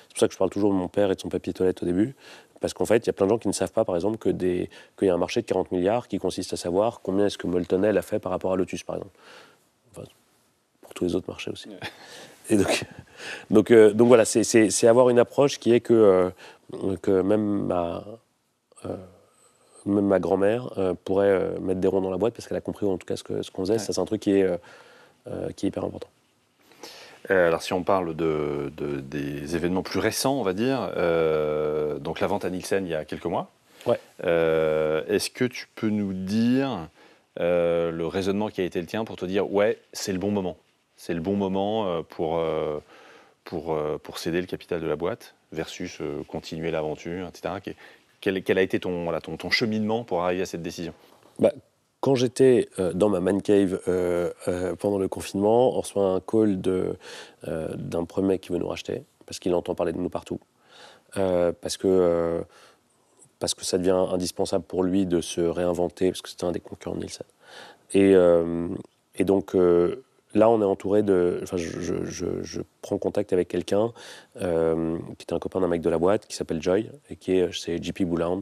C'est pour ça que je parle toujours de mon père et de son papier toilette au début. Parce qu'en fait, il y a plein de gens qui ne savent pas, par exemple, qu'il y a un marché de 40 milliards qui consiste à savoir combien est-ce que Moltonel a fait par rapport à Lotus, par exemple. Enfin, pour tous les autres marchés aussi. Ouais. Et donc voilà, c'est avoir une approche qui est que même ma grand-mère pourrait mettre des ronds dans la boîte parce qu'elle a compris en tout cas ce qu'on faisait. Ouais. Ça, c'est un truc qui est hyper important. Alors si on parle des événements plus récents, on va dire, donc la vente à Nielsen il y a quelques mois, ouais. Est-ce que tu peux nous dire le raisonnement qui a été le tien pour te dire ouais, c'est le bon moment, c'est le bon moment pour céder le capital de la boîte versus continuer l'aventure, etc. Quel a été ton cheminement pour arriver à cette décision? Quand j'étais dans ma man cave pendant le confinement, on reçoit un call d'un premier mec qui veut nous racheter, parce qu'il entend parler de nous partout. Parce que ça devient indispensable pour lui de se réinventer, parce que c'était un des concurrents de Nielsen. Et donc là, on est entouré de... Enfin, je prends contact avec quelqu'un qui était un copain d'un mec de la boîte, qui s'appelle Joy, et c'est JP Bouland,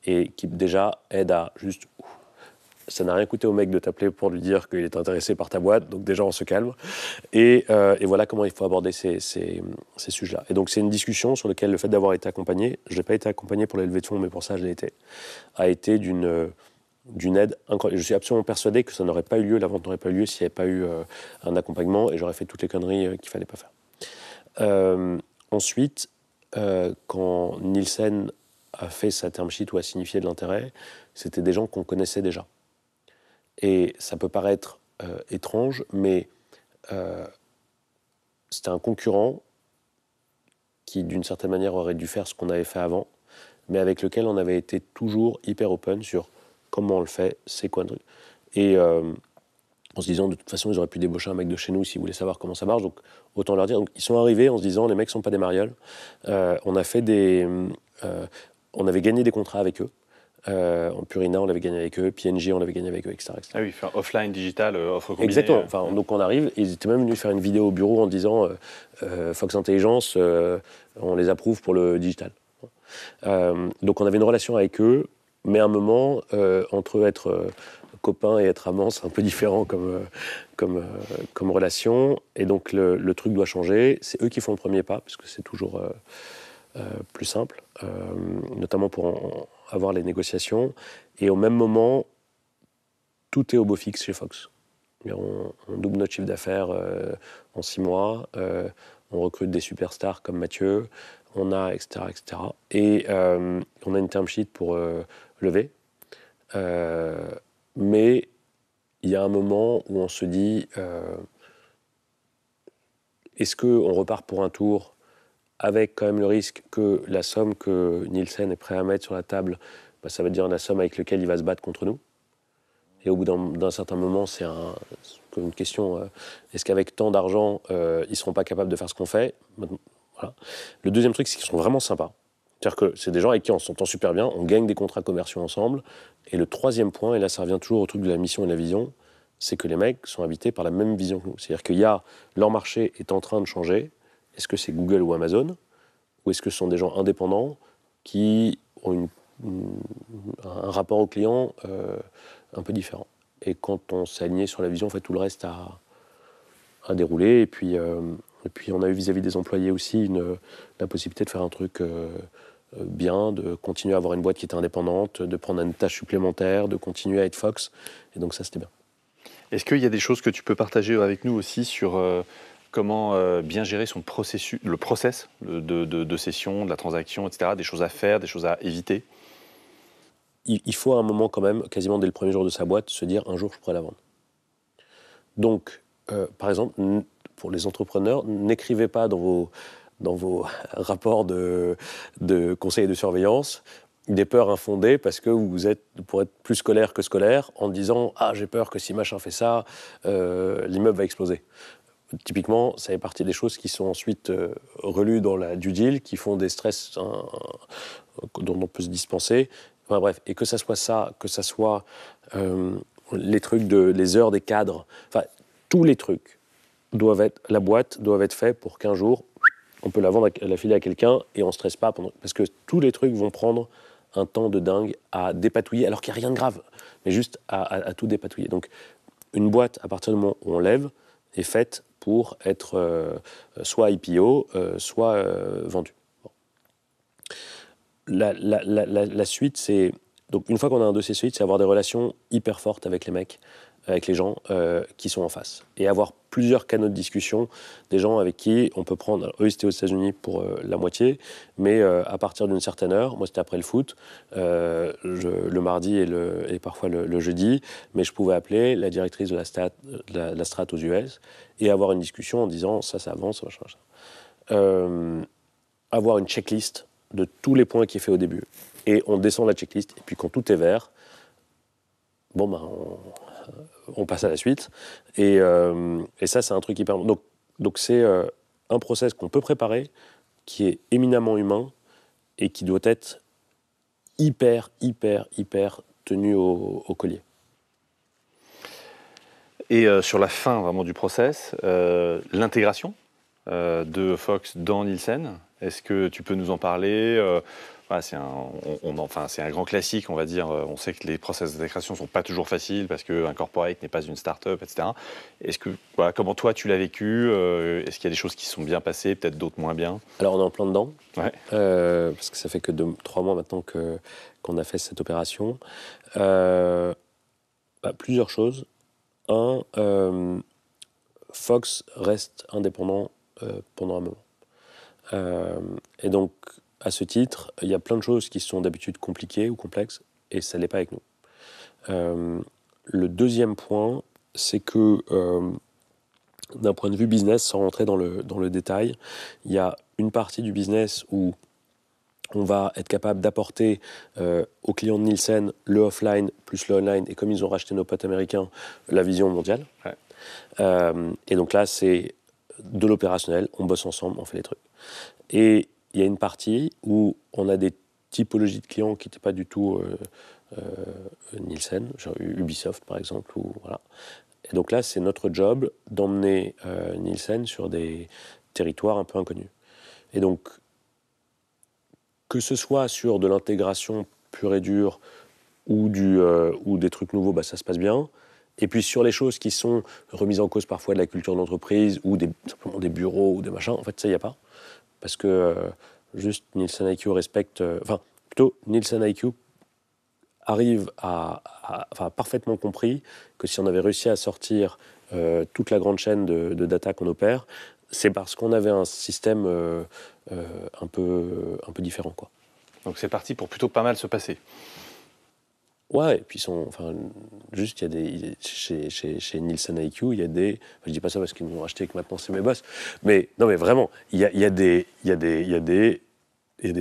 et qui déjà aide à juste... Ça n'a rien coûté au mec de t'appeler pour lui dire qu'il est intéressé par ta boîte, donc déjà on se calme. Et voilà comment il faut aborder ces sujets-là. Et donc c'est une discussion sur laquelle le fait d'avoir été accompagné, je n'ai pas été accompagné pour la levée de fonds, mais pour ça je l'ai été, a été d'une aide incroyable. Je suis absolument persuadé que ça n'aurait pas eu lieu, la vente n'aurait pas eu lieu s'il n'y avait pas eu un accompagnement et j'aurais fait toutes les conneries qu'il ne fallait pas faire. Ensuite, quand Nielsen a fait sa term sheet ou a signifié de l'intérêt, c'était des gens qu'on connaissait déjà. Et ça peut paraître étrange, mais c'était un concurrent qui, d'une certaine manière, aurait dû faire ce qu'on avait fait avant, mais avec lequel on avait été toujours hyper open sur comment on le fait, c'est quoi le truc. Et en se disant, de toute façon, ils auraient pu débaucher un mec de chez nous s'ils voulaient savoir comment ça marche, donc autant leur dire. Donc, ils sont arrivés en se disant, les mecs ne sont pas des marioles. On avait gagné des contrats avec eux. En Purina, on l'avait gagné avec eux, PNG, on l'avait gagné avec eux, etc. Ah oui, faire offline, digital, offre combinée. Exactement. Enfin, donc on arrive, ils étaient même venus faire une vidéo au bureau en disant Fox Intelligence, on les approuve pour le digital. Donc on avait une relation avec eux, mais à un moment, entre être copain et être amant, c'est un peu différent comme relation. Et donc le truc doit changer. C'est eux qui font le premier pas, parce que c'est toujours plus simple, notamment pour avoir les négociations. Et au même moment, tout est au beau fixe chez Fox. On double notre chiffre d'affaires en 6 mois, on recrute des superstars comme Mathieu, on a, etc., etc. Et on a une term sheet pour lever. Mais il y a un moment où on se dit, est-ce qu'on repart pour un tour avec quand même le risque que la somme que Nielsen est prêt à mettre sur la table, ça veut dire la somme avec laquelle il va se battre contre nous. Et au bout d'un certain moment, c'est une question, est-ce qu'avec tant d'argent, ils ne seront pas capables de faire ce qu'on fait? Voilà. Le deuxième truc, c'est qu'ils sont vraiment sympas. C'est-à-dire que c'est des gens avec qui on s'entend super bien, on gagne des contrats commerciaux ensemble. Et le troisième point, et là ça revient toujours au truc de la mission et de la vision, c'est que les mecs sont habités par la même vision que nous. C'est-à-dire qu'il y a, leur marché est en train de changer. Est-ce que c'est Google ou Amazon? Ou est-ce que ce sont des gens indépendants qui ont un rapport au client un peu différent? Et quand on s'est aligné sur la vision, en fait, tout le reste a déroulé. Et puis on a eu vis-à-vis des employés aussi la possibilité de faire un truc bien, de continuer à avoir une boîte qui était indépendante, de prendre une tâche supplémentaire, de continuer à être Fox. Et donc ça, c'était bien. Est-ce qu'il y a des choses que tu peux partager avec nous aussi sur comment bien gérer son processus, le process de cession, de la transaction, etc. Des choses à faire, des choses à éviter? Il faut à un moment quand même, quasiment dès le premier jour de sa boîte, se dire un jour je pourrais la vendre. Donc, par exemple, pour les entrepreneurs, n'écrivez pas dans vos rapports de conseil et de surveillance des peurs infondées parce que vous êtes pour être plus scolaire que scolaire en disant ah j'ai peur que si machin fait ça, l'immeuble va exploser. Typiquement, ça fait partie des choses qui sont ensuite relues dans la due deal, qui font des stress dont on peut se dispenser. Enfin, bref, et que ça soit ça, que ça soit les trucs les heures des cadres, enfin tous les trucs la boîte doivent être faits pour qu'un jour on peut la vendre, la filer à quelqu'un et on ne stresse pas parce que tous les trucs vont prendre un temps de dingue à dépatouiller alors qu'il n'y a rien de grave, mais juste à tout dépatouiller. Donc une boîte, à partir du moment où on lève, est faite pour être soit IPO, soit vendue. Bon. La suite, c'est... Donc une fois qu'on a un dossier suite, c'est avoir des relations hyper fortes avec les mecs, avec les gens qui sont en face. Et avoir plusieurs canaux de discussion, des gens avec qui on peut prendre... Alors, eux, c'était aux États-Unis pour la moitié, mais à partir d'une certaine heure, moi c'était après le foot, le mardi et parfois le jeudi, mais je pouvais appeler la directrice de la strat aux US et avoir une discussion en disant ça avance, machin, machin. Avoir une checklist de tous les points qui est fait au début. Et on descend la checklist, et puis quand tout est vert, bon ben on passe à la suite. Et ça, c'est un truc hyper... Donc c'est un process qu'on peut préparer, qui est éminemment humain, et qui doit être hyper tenu au collier. Et sur la fin vraiment du process, l'intégration de Fox dans Nielsen, est-ce que tu peux nous en parler? C'est un grand classique, on va dire. On sait que les process d'intégration ne sont pas toujours faciles parce qu'un corporate n'est pas une start-up, etc. Comment toi tu l'as vécu? Est-ce qu'il y a des choses qui sont bien passées, peut-être d'autres moins bien? Alors on est en plein dedans, ouais. Parce que ça fait que 3 mois maintenant qu'on a fait cette opération. Plusieurs choses. Un, Fox reste indépendant pendant un moment. Et donc, à ce titre, il y a plein de choses qui sont d'habitude compliquées ou complexes, et ça ne l'est pas avec nous. Le deuxième point, c'est que d'un point de vue business, sans rentrer dans le détail, il y a une partie du business où on va être capable d'apporter aux clients de Nielsen le offline plus le online, et comme ils ont racheté nos potes américains, la vision mondiale. Ouais. Et donc là, c'est de l'opérationnel, on bosse ensemble, on fait les trucs. Et il y a une partie où on a des typologies de clients qui n'étaient pas du tout Nielsen, genre Ubisoft par exemple. Voilà. Et donc là, c'est notre job d'emmener Nielsen sur des territoires un peu inconnus. Et donc, que ce soit sur de l'intégration pure et dure ou des trucs nouveaux, ça se passe bien. Et puis sur les choses qui sont remises en cause parfois de la culture d'entreprise ou simplement des bureaux ou des machins, en fait, ça, il n'y a pas. Parce que juste Nielsen IQ respecte... plutôt, Nielsen IQ arrive à parfaitement compris que si on avait réussi à sortir toute la grande chaîne de data qu'on opère, c'est parce qu'on avait un système un peu différent, quoi. Donc c'est parti pour plutôt pas mal se passer. Ouais, et puis juste, il y a chez Nielsen IQ, il y a des. Enfin, je dis pas ça parce qu'ils nous ont acheté et que maintenant c'est mes boss. Mais non, mais vraiment, il y a des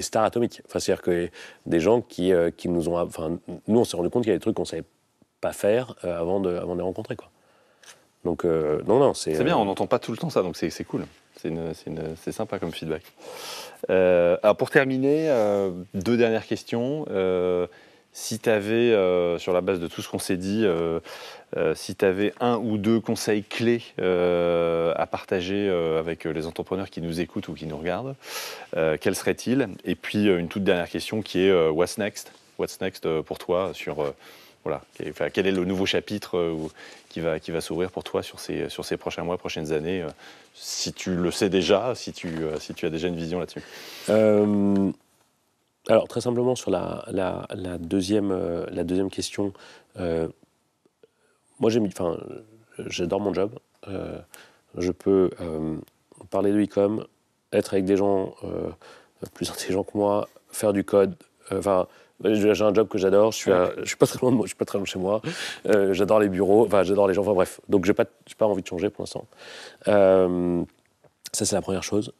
stars atomiques. Enfin, c'est-à-dire que des gens qui nous ont. Enfin, nous, on s'est rendu compte qu'il y a des trucs qu'on savait pas faire avant de les rencontrer, quoi. Donc, non, C'est bien, on n'entend pas tout le temps ça, donc c'est cool. C'est sympa comme feedback. Alors pour terminer, 2 dernières questions. Si tu avais, sur la base de tout ce qu'on s'est dit, si tu avais 1 ou 2 conseils clés à partager avec les entrepreneurs qui nous écoutent ou qui nous regardent, quels seraient-ils? Et puis une toute dernière question qui est what's next? What's next pour toi sur voilà, quel est le nouveau chapitre qui va s'ouvrir pour toi sur ces prochains mois, prochaines années, si tu le sais déjà, si tu as déjà une vision là-dessus? Alors, très simplement, sur la deuxième question, moi, j'adore mon job. Je peux parler de e-com, être avec des gens plus intelligents que moi, faire du code. J'ai un job que j'adore. Je suis pas très loin de moi, je suis pas très loin de chez moi. J'adore les bureaux. Enfin, j'adore les gens. Enfin bref. Donc, j'ai pas envie de changer pour l'instant. Ça, c'est la première chose.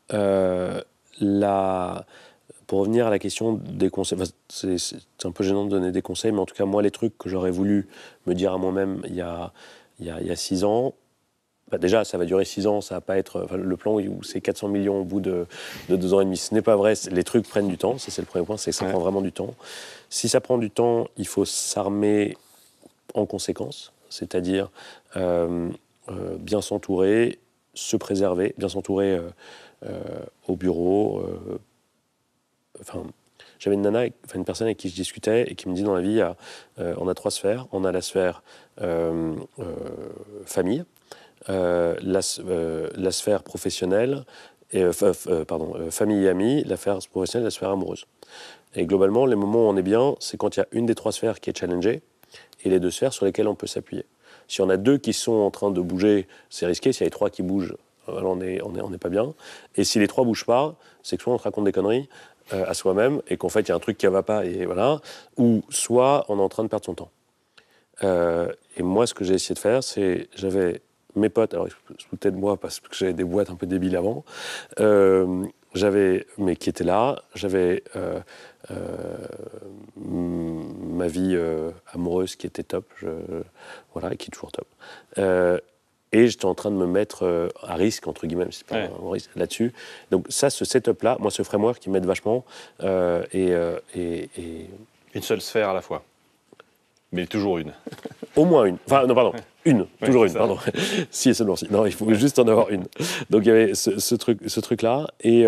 Pour revenir à la question des conseils, c'est un peu gênant de donner des conseils, mais en tout cas, moi, les trucs que j'aurais voulu me dire à moi-même il y a 6 ans, déjà, ça va durer 6 ans, ça va pas être... le plan où c'est 400 millions au bout de 2 ans et demi, ce n'est pas vrai. Les trucs prennent du temps, ça c'est le premier point, c'est que ça prend vraiment du temps. Si ça prend du temps, il faut s'armer en conséquence, c'est-à-dire bien s'entourer, se préserver, bien s'entourer au bureau. J'avais une personne avec qui je discutais et qui me dit dans la vie, on a 3 sphères. On a la sphère famille, la sphère professionnelle, famille et amis, la sphère professionnelle, la sphère amoureuse. Et globalement, les moments où on est bien, c'est quand il y a une des 3 sphères qui est challengée et les 2 sphères sur lesquelles on peut s'appuyer. Si on a 2 qui sont en train de bouger, c'est risqué. S'il y a les 3 qui bougent, alors on n'est pas bien. Et si les 3 bougent pas, c'est que soit on te raconte des conneries à soi-même et qu'en fait il y a un truc qui ne va pas et voilà, ou soit on est en train de perdre son temps. Et moi, ce que j'ai essayé de faire, c'est j'avais mes potes, alors ils se foutaient de moi parce que j'avais des boîtes un peu débiles avant, mais qui étaient là, j'avais ma vie amoureuse qui était top, voilà, et qui est toujours top. Et j'étais en train de me mettre à risque, entre guillemets, c'est pas un risque, là-dessus. Donc ça, ce setup-là, moi, ce framework, il m'aide vachement. Une seule sphère à la fois, mais toujours une. Au moins une. Enfin, non, pardon, une. Toujours une, pardon. Si et seulement si. Non, il faut juste en avoir une. Donc il y avait ce truc-là. Et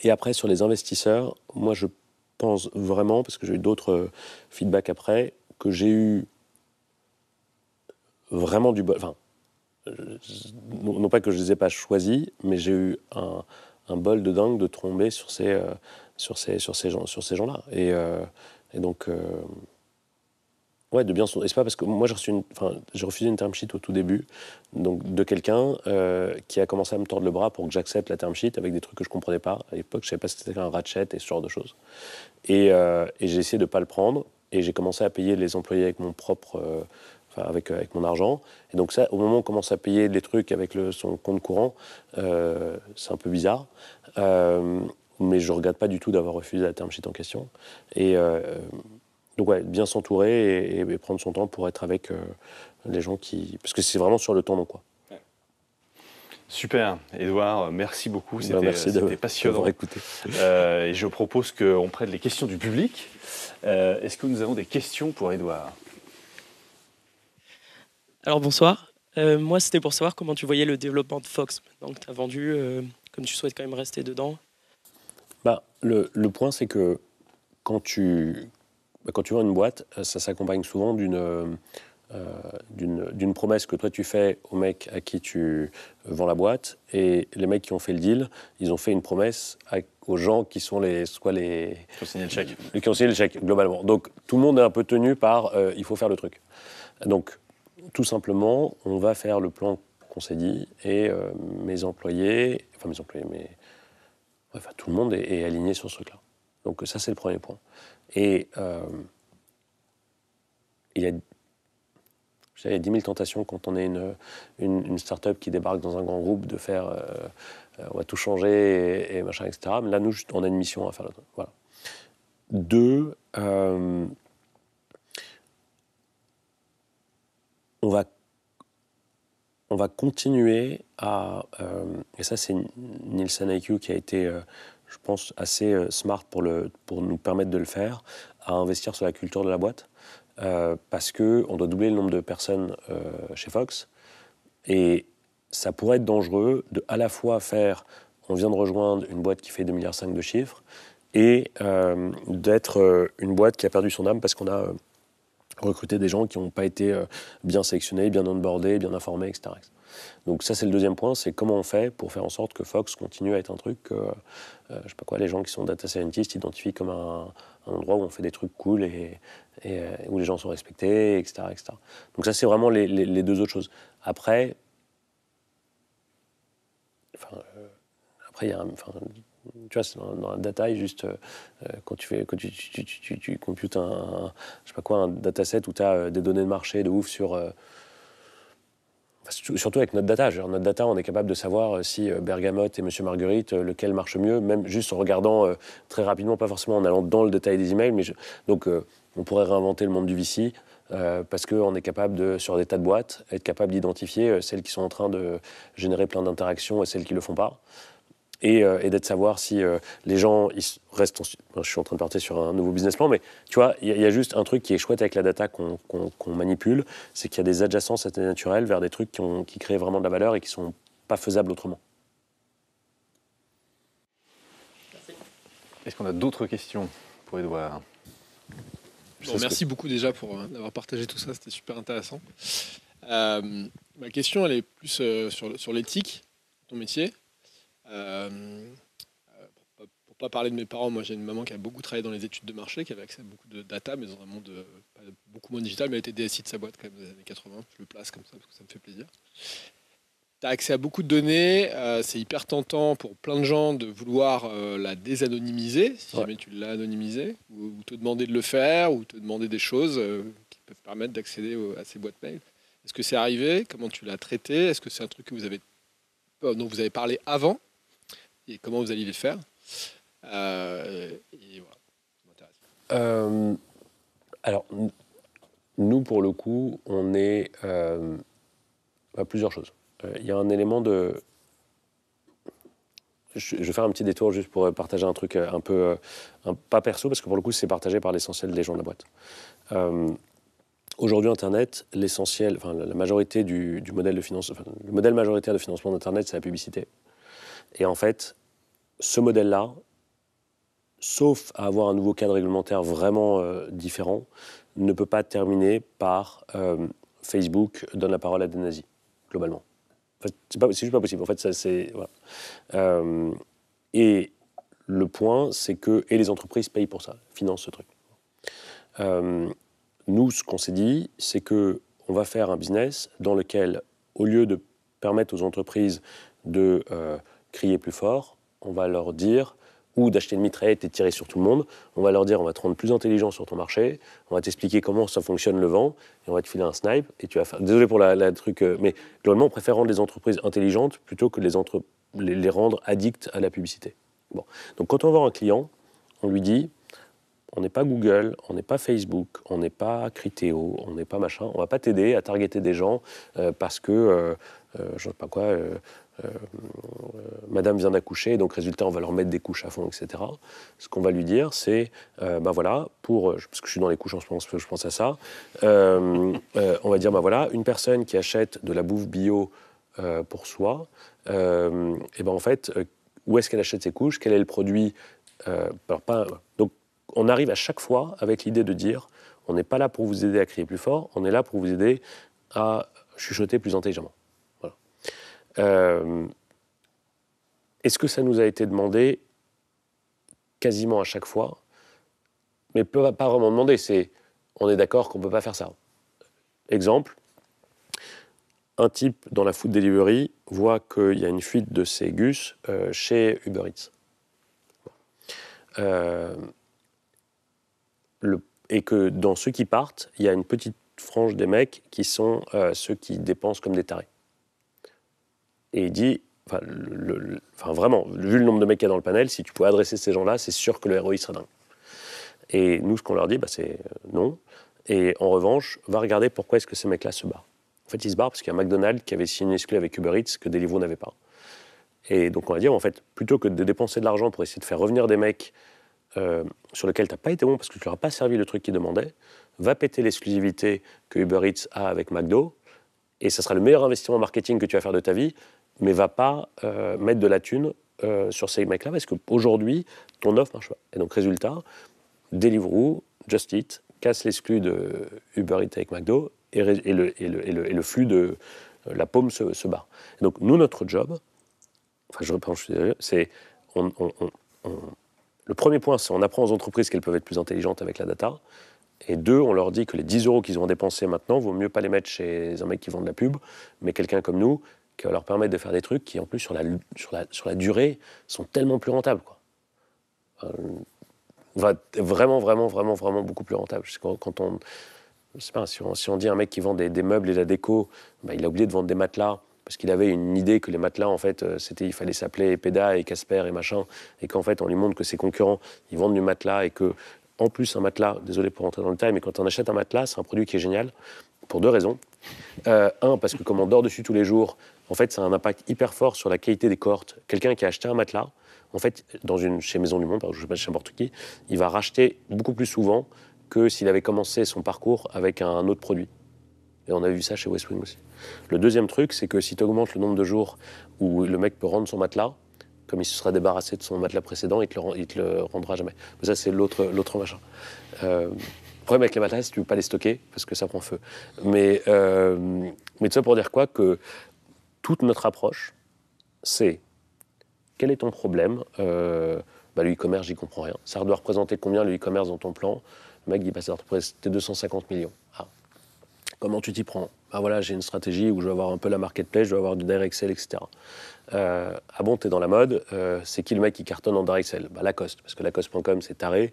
après, sur les investisseurs, moi, je pense vraiment, parce que j'ai eu d'autres feedbacks après, que j'ai eu vraiment du bol. Enfin, non pas que je ne les ai pas choisis, mais j'ai eu un bol de dingue de tomber sur ces gens-là. Et donc, ouais, de bien. Et c'est pas parce que moi j'ai refusé une term sheet au tout début, donc de quelqu'un qui a commencé à me tordre le bras pour que j'accepte la term sheet avec des trucs que je comprenais pas. À l'époque, je savais pas ce que c'était qu'un ratchet et ce genre de choses. Et j'ai essayé de pas le prendre et j'ai commencé à payer les employés avec mon propre. Avec mon argent. Et donc ça, au moment où on commence à payer les trucs avec son compte courant, c'est un peu bizarre. Mais je ne regrette pas du tout d'avoir refusé la term sheet en question. Et donc ouais, bien s'entourer et prendre son temps pour être avec les gens qui... Parce que c'est vraiment sur le temps long, quoi. Super, Édouard, merci beaucoup, c'était passionnant. Écouté. Et je propose qu'on prenne les questions du public. Est-ce que nous avons des questions pour Édouard ? Alors bonsoir, moi c'était pour savoir comment tu voyais le développement de Fox, maintenant que tu as vendu, comme tu souhaites quand même rester dedans. Le point c'est que quand tu vends une boîte, ça s'accompagne souvent d'une promesse que toi tu fais aux mecs à qui tu vends la boîte, et les mecs qui ont fait le deal, ils ont fait une promesse aux gens qui sont qui ont signé le chèque. Qui ont signé le chèque, globalement. Donc tout le monde est un peu tenu par il faut faire le truc. Donc tout simplement, on va faire le plan qu'on s'est dit, et tout le monde est aligné sur ce truc-là. Donc ça, c'est le premier point. Et il y a 10 000 tentations quand on est une start-up qui débarque dans un grand groupe de faire on va tout changer et machin, etc. Mais là, nous, on a une mission à faire. Voilà. 2, on va continuer à... et ça, c'est Nielsen IQ qui a été, je pense, assez smart pour nous permettre de le faire, à investir sur la culture de la boîte. Parce qu'on doit doubler le nombre de personnes chez Fox. Et ça pourrait être dangereux de à la fois faire, on vient de rejoindre une boîte qui fait 2,5 milliards de chiffres, et d'être une boîte qui a perdu son âme parce qu'on a recruté des gens qui n'ont pas été bien sélectionnés, bien onboardés, bien informés, etc. Donc ça, c'est le deuxième point, c'est comment on fait pour faire en sorte que Fox continue à être un truc que, je sais pas quoi, les gens qui sont data scientists identifient comme un endroit où on fait des trucs cool et où les gens sont respectés, etc. etc. Donc ça, c'est vraiment les deux autres choses. Après, il y a tu vois, dans la data, juste quand tu computes je sais pas quoi, un dataset où tu as des données de marché de ouf sur... surtout avec notre data. Notre data, on est capable de savoir si Bergamote et Monsieur Marguerite, lequel marche mieux, même juste en regardant très rapidement, pas forcément en allant dans le détail des emails. Donc, on pourrait réinventer le monde du VC parce qu'on est capable, sur des tas de boîtes, être capable d'identifier celles qui sont en train de générer plein d'interactions et celles qui ne le font pas. Et d'être savoir si les gens ils restent... je suis en train de partir sur un nouveau business plan, mais tu vois, il y a juste un truc qui est chouette avec la data qu'on manipule, c'est qu'il y a des adjacences assez naturelles vers des trucs qui créent vraiment de la valeur et qui ne sont pas faisables autrement. Est-ce qu'on a d'autres questions pour Edouard? Bon, merci beaucoup déjà pour d'avoir partagé tout ça, c'était super intéressant. Ma question, elle est plus sur l'éthique, ton métier. Pour pas parler de mes parents, moi j'ai une maman qui a beaucoup travaillé dans les études de marché, qui avait accès à beaucoup de data, mais dans un monde beaucoup moins digital, mais elle était DSI de sa boîte quand même des années 80. Je le place comme ça parce que ça me fait plaisir. Tu as accès à beaucoup de données, c'est hyper tentant pour plein de gens de vouloir la désanonymiser, si jamais tu l'as anonymisée, ou te demander de le faire, ou te demander des choses qui peuvent permettre d'accéder à ces boîtes mail. Est-ce que c'est arrivé? Comment tu l'as traité? Est-ce que c'est un truc dont vous avez parlé avant? Et comment vous alliez les faire? Et voilà, ça m'intéresse. Alors, nous, pour le coup, on est à plusieurs choses. Il y a un élément de... Je vais faire un petit détour juste pour partager un truc un peu... pas perso, parce que pour le coup, c'est partagé par l'essentiel des gens de la boîte. Aujourd'hui, Internet, l'essentiel, la majorité du modèle de financement... le modèle majoritaire de financement d'Internet, c'est la publicité. Et en fait, ce modèle-là, sauf à avoir un nouveau cadre réglementaire vraiment différent, ne peut pas terminer par Facebook donne la parole à des nazis, globalement. En fait, c'est juste pas possible. En fait, ça, c'est... Voilà. Et le point, c'est que... Et les entreprises payent pour ça, financent ce truc. Nous, ce qu'on s'est dit, c'est qu'on va faire un business dans lequel, au lieu de permettre aux entreprises de crier plus fort, on va leur dire, ou d'acheter une mitraillette et de tirer sur tout le monde, on va leur dire, on va te rendre plus intelligent sur ton marché, on va t'expliquer comment ça fonctionne le vent, et on va te filer un snipe, et tu vas faire... Désolé pour la truc, mais globalement, on préfère rendre les entreprises intelligentes plutôt que les rendre addictes à la publicité. Bon. Donc quand on va voir un client, on lui dit, on n'est pas Google, on n'est pas Facebook, on n'est pas Criteo, on n'est pas machin, on va pas t'aider à targeter des gens parce que, je sais pas quoi, madame vient d'accoucher, donc résultat, on va leur mettre des couches à fond, etc. Ce qu'on va lui dire, c'est, voilà, parce que je suis dans les couches en ce moment, je pense à ça, on va dire, voilà, une personne qui achète de la bouffe bio pour soi, et en fait, où est-ce qu'elle achète ses couches, quel est le produit, donc, on arrive à chaque fois avec l'idée de dire, on n'est pas là pour vous aider à crier plus fort, on est là pour vous aider à chuchoter plus intelligemment. Voilà. Est-ce que ça nous a été demandé quasiment à chaque fois? Mais pas vraiment demandé, on est d'accord qu'on ne peut pas faire ça. Exemple, un type dans la food delivery voit qu'il y a une fuite de ses gus chez Uber Eats. Et que dans ceux qui partent, il y a une petite frange des mecs qui sont ceux qui dépensent comme des tarés. Et il dit, vraiment, vu le nombre de mecs qu'il y a dans le panel, si tu pouvais adresser ces gens-là, c'est sûr que le ROI serait dingue. Et nous, ce qu'on leur dit, c'est non. Et en revanche, va regarder pourquoi est-ce que ces mecs-là se barrent. En fait, ils se barrent parce qu'il y a McDonald's qui avait signé une exclue avec Uber Eats que Deliveroo n'avait pas. Et donc, on va dire, en fait, plutôt que de dépenser de l'argent pour essayer de faire revenir des mecs sur lesquels tu n'as pas été bon parce que tu leur as pas servi le truc qu'ils demandaient, va péter l'exclusivité que Uber Eats a avec McDo, et ça sera le meilleur investissement marketing que tu vas faire de ta vie, mais va pas mettre de la thune sur ces mecs-là, parce qu'aujourd'hui, ton offre marche pas. Et donc, résultat, Deliveroo, Just Eat, casse l'exclu de Uber Eats avec McDo, et le flux de la paume se barre. Et donc, nous, notre job, je reprends, je suis désolé, c'est... Le premier point, c'est on apprend aux entreprises qu'elles peuvent être plus intelligentes avec la data. Et 2, on leur dit que les 10 € qu'ils ont dépensés maintenant, vaut mieux pas les mettre chez un mec qui vend de la pub, mais quelqu'un comme nous, qui va leur permettre de faire des trucs qui, en plus, sur la durée, sont tellement plus rentables, quoi. Vraiment beaucoup plus rentables. Quand on... Je sais pas, si on dit à un mec qui vend des meubles et de la déco, il a oublié de vendre des matelas, parce qu'il avait une idée que les matelas, en fait, il fallait s'appeler Peda et Casper et machin, et qu'en fait, on lui montre que ses concurrents, ils vendent du matelas, et que, en plus, un matelas, désolé pour rentrer dans le détail, mais quand on achète un matelas, c'est un produit qui est génial, pour 2 raisons. Un, parce que comme on dort dessus tous les jours, en fait, ça a un impact hyper fort sur la qualité des cohortes. Quelqu'un qui a acheté un matelas, en fait, chez Maison du Monde, je ne sais pas chez n'importe qui, il va racheter beaucoup plus souvent que s'il avait commencé son parcours avec un autre produit. Et on a vu ça chez West Wing aussi. Le deuxième truc, c'est que si tu augmentes le nombre de jours où le mec peut rendre son matelas, comme il se sera débarrassé de son matelas précédent, il te le rendra jamais. Mais ça, c'est l'autre machin. Le problème avec les matelas, c'est que tu ne peux pas les stocker parce que ça prend feu. Mais tout ça pour dire quoi? Que toute notre approche, c'est quel est ton problème? Le e-commerce, j'y comprends rien. Ça doit représenter combien le e-commerce dans ton plan? Le mec dit, ça doit représenter 250 millions. Ah. Comment tu t'y prends? Voilà, j'ai une stratégie où je vais avoir un peu la marketplace, je vais avoir du direct sell, etc. T'es dans la mode, c'est qui le mec qui cartonne en direct sell? Lacoste, parce que Lacoste.com c'est taré.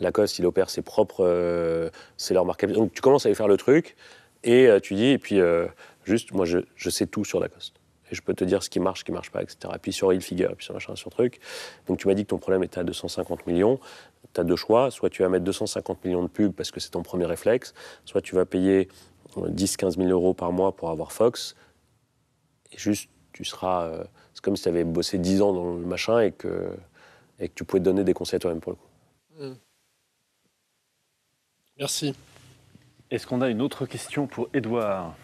Lacoste, il opère ses propres, c'est leur marketplace. Donc tu commences à aller faire le truc, et tu dis, et puis juste, moi je sais tout sur Lacoste. Et je peux te dire ce qui marche pas, etc. Et puis sur Hilfiger, et puis sur machin, sur truc. Donc tu m'as dit que ton problème était à 250 millions. Tu as 2 choix, soit tu vas mettre 250 millions de pubs parce que c'est ton premier réflexe, soit tu vas payer 10-15 000 € par mois pour avoir Fox, et juste, tu seras... c'est comme si tu avais bossé 10 ans dans le machin et que tu pouvais te donner des conseils à toi-même pour le coup. Merci. Est-ce qu'on a une autre question pour Édouard?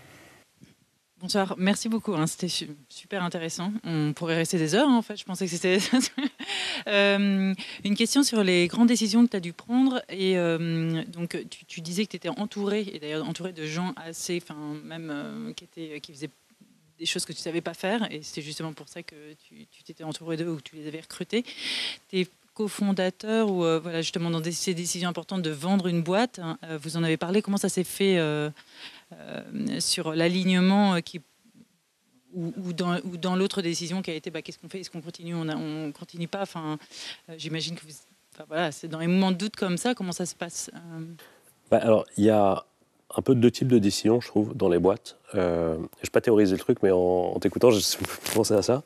Bonsoir, merci beaucoup, c'était super intéressant. On pourrait rester des heures, en fait, je pensais que c'était... une question sur les grandes décisions que tu as dû prendre. Et donc, tu disais que tu étais entouré, et d'ailleurs entouré de gens assez, qui faisaient des choses que tu ne savais pas faire, et c'était justement pour ça que tu t'étais entouré d'eux ou que tu les avais recrutés. Tu es cofondateur, ou justement dans ces décisions importantes de vendre une boîte, vous en avez parlé, comment ça s'est fait sur l'alignement ou dans l'autre décision qui a été qu'est-ce qu'on fait, est-ce qu'on continue, on continue pas, j'imagine que c'est dans les moments de doute comme ça, comment ça se passe? Alors il y a un peu 2 types de décisions, je trouve, dans les boîtes. Je ne vais pas théoriser le truc, mais en t'écoutant, je pensais à ça.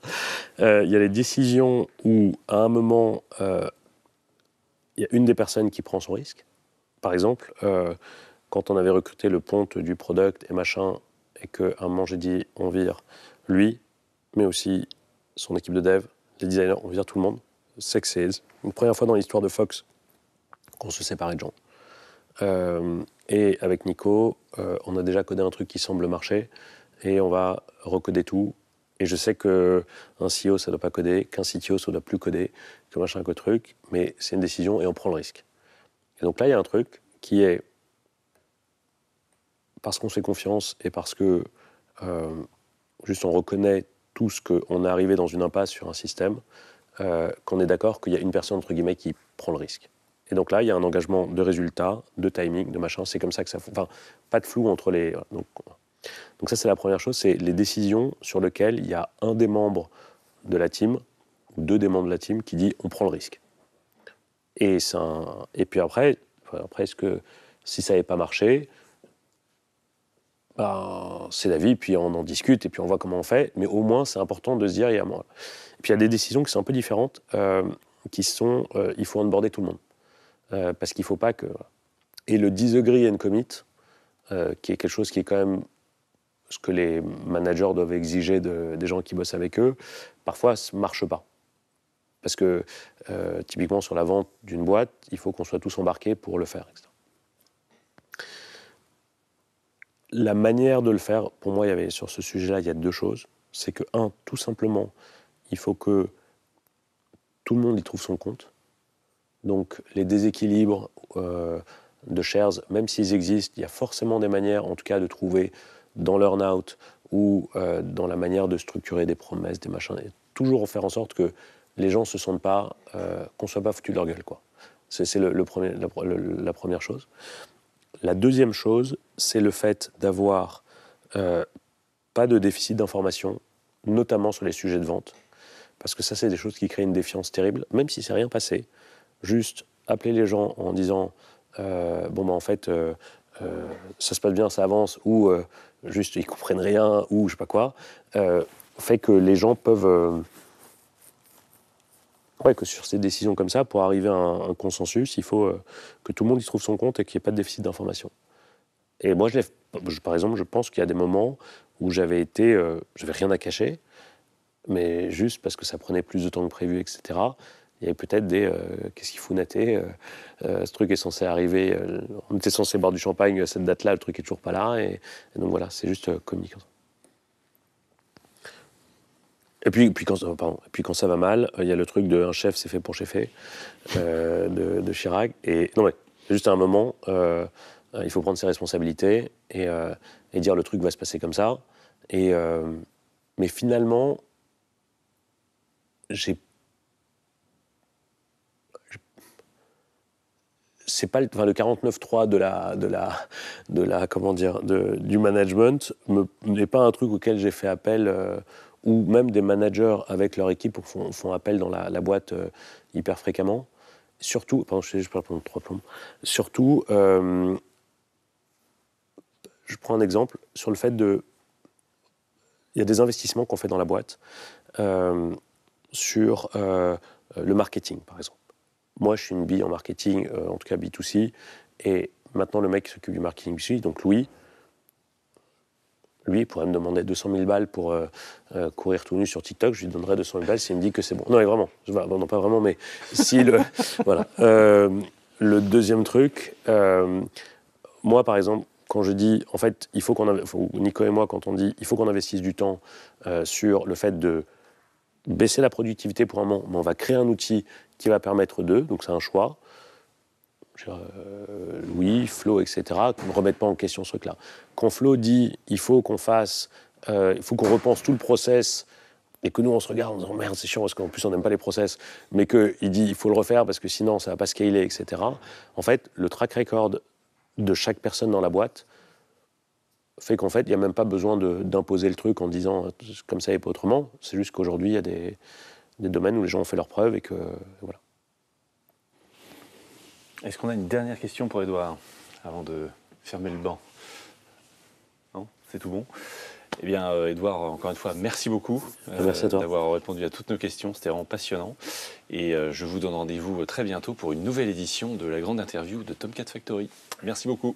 Il y a les décisions où, à un moment, il y a une des personnes qui prend son risque. Par exemple, quand on avait recruté le ponte du product et machin, et qu'à un moment j'ai dit on vire lui, mais aussi son équipe de dev, les designers, on vire tout le monde. C'est que c'est une première fois dans l'histoire de Fox qu'on se séparait de gens. Et avec Nico, on a déjà codé un truc qui semble marcher, et on va recoder tout. Et je sais qu'un CEO, ça ne doit pas coder, qu'un CTO, ça ne doit plus coder, que machin, que truc, mais c'est une décision et on prend le risque. Et donc là, il y a un truc qui est, parce qu'on se fait confiance et parce que juste on reconnaît tout ce qu'on est arrivé dans une impasse sur un système, qu'on est d'accord qu'il y a une personne, entre guillemets, qui prend le risque. Et donc là, il y a un engagement de résultat, de timing, de machin, c'est comme ça que ça... Enfin, pas de flou entre les... Donc ça, c'est la première chose, c'est les décisions sur lesquelles il y a un des membres de la team, ou 2 des membres de la team, qui dit on prend le risque. Et puis après, est-ce que si ça n'avait pas marché, c'est la vie, puis on en discute, et puis on voit comment on fait. Mais au moins, c'est important de se dire, et puis il y a des décisions qui sont un peu différentes, qui sont, il faut onboarder tout le monde. Parce qu'il ne faut pas que... Et le disagree and commit, qui est quelque chose qui est quand même ce que les managers doivent exiger des gens qui bossent avec eux, parfois ça ne marche pas. Parce que typiquement sur la vente d'une boîte, il faut qu'on soit tous embarqués pour le faire, etc. La manière de le faire, pour moi, sur ce sujet-là, il y a deux choses. C'est que, tout simplement, il faut que tout le monde y trouve son compte. Donc les déséquilibres de shares, même s'ils existent, il y a forcément des manières, en tout cas, de trouver dans l'earn-out ou dans la manière de structurer des promesses, des machins, et toujours faire en sorte que les gens ne se sentent pas, qu'on ne soit pas foutu de leur gueule, quoi. C'est la première chose. La deuxième chose, c'est le fait d'avoir pas de déficit d'information, notamment sur les sujets de vente, parce que ça, c'est des choses qui créent une défiance terrible, même si c'est rien passé. Juste appeler les gens en disant en fait, ça se passe bien, ça avance, ou juste ils comprennent rien, ou je sais pas quoi, fait que les gens peuvent... que sur ces décisions comme ça, pour arriver à un consensus, il faut que tout le monde y trouve son compte et qu'il n'y ait pas de déficit d'information. Et moi, par exemple, je pense qu'il y a des moments où j'avais rien à cacher, mais juste parce que ça prenait plus de temps que prévu, etc. Il y avait peut-être qu'est-ce qu'il faut natter, ce truc est censé arriver, on était censé boire du champagne à cette date-là, le truc est toujours pas là, et donc voilà, c'est juste communiquer. Et puis quand ça va mal, il y a le truc de un chef, c'est fait pour cheffer, de Chirac. Et non, mais juste à un moment, il faut prendre ses responsabilités et dire le truc va se passer comme ça. Mais finalement, c'est pas le 49.3 du management n'est pas un truc auquel j'ai fait appel, ou même des managers avec leur équipe font appel dans la boîte hyper fréquemment. Surtout, je peux répondre 3 plombs. Surtout, je prends un exemple sur le fait il y a des investissements qu'on fait dans la boîte sur le marketing, par exemple. Moi, je suis une bille en marketing, en tout cas B2C, et maintenant le mec qui s'occupe du marketing B2C, donc lui, il pourrait me demander 200 000 balles pour courir tout nu sur TikTok, je lui donnerais 200 000 balles s'il me dit que c'est bon. Non, mais vraiment, non pas vraiment, mais si voilà. Le deuxième truc, moi par exemple, quand je dis, en fait, Nico et moi, quand on dit, il faut qu'on investisse du temps sur le fait de baisser la productivité pour un moment, mais on va créer un outil qui va permettre donc c'est un choix. Louis, Flo, etc., ne remettent pas en question ce truc-là. Quand Flo dit il faut qu'on repense tout le process, et que nous on se regarde en disant merde c'est chiant parce qu'en plus on n'aime pas les process, mais qu'il dit il faut le refaire parce que sinon ça va pas scaler, etc. En fait, le track record de chaque personne dans la boîte fait qu'en fait il n'y a même pas besoin d'imposer le truc en disant comme ça et pas autrement. C'est juste qu'aujourd'hui il y a des domaines où les gens ont fait leurs preuves et que voilà. Est-ce qu'on a une dernière question pour Édouard avant de fermer le banc? Non, c'est tout bon. Eh bien, Édouard, encore une fois, merci beaucoup d'avoir répondu à toutes nos questions. C'était vraiment passionnant. Et je vous donne rendez-vous très bientôt pour une nouvelle édition de la grande interview de Tomcat Factory. Merci beaucoup.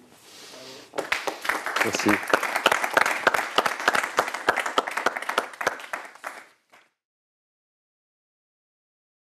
Merci.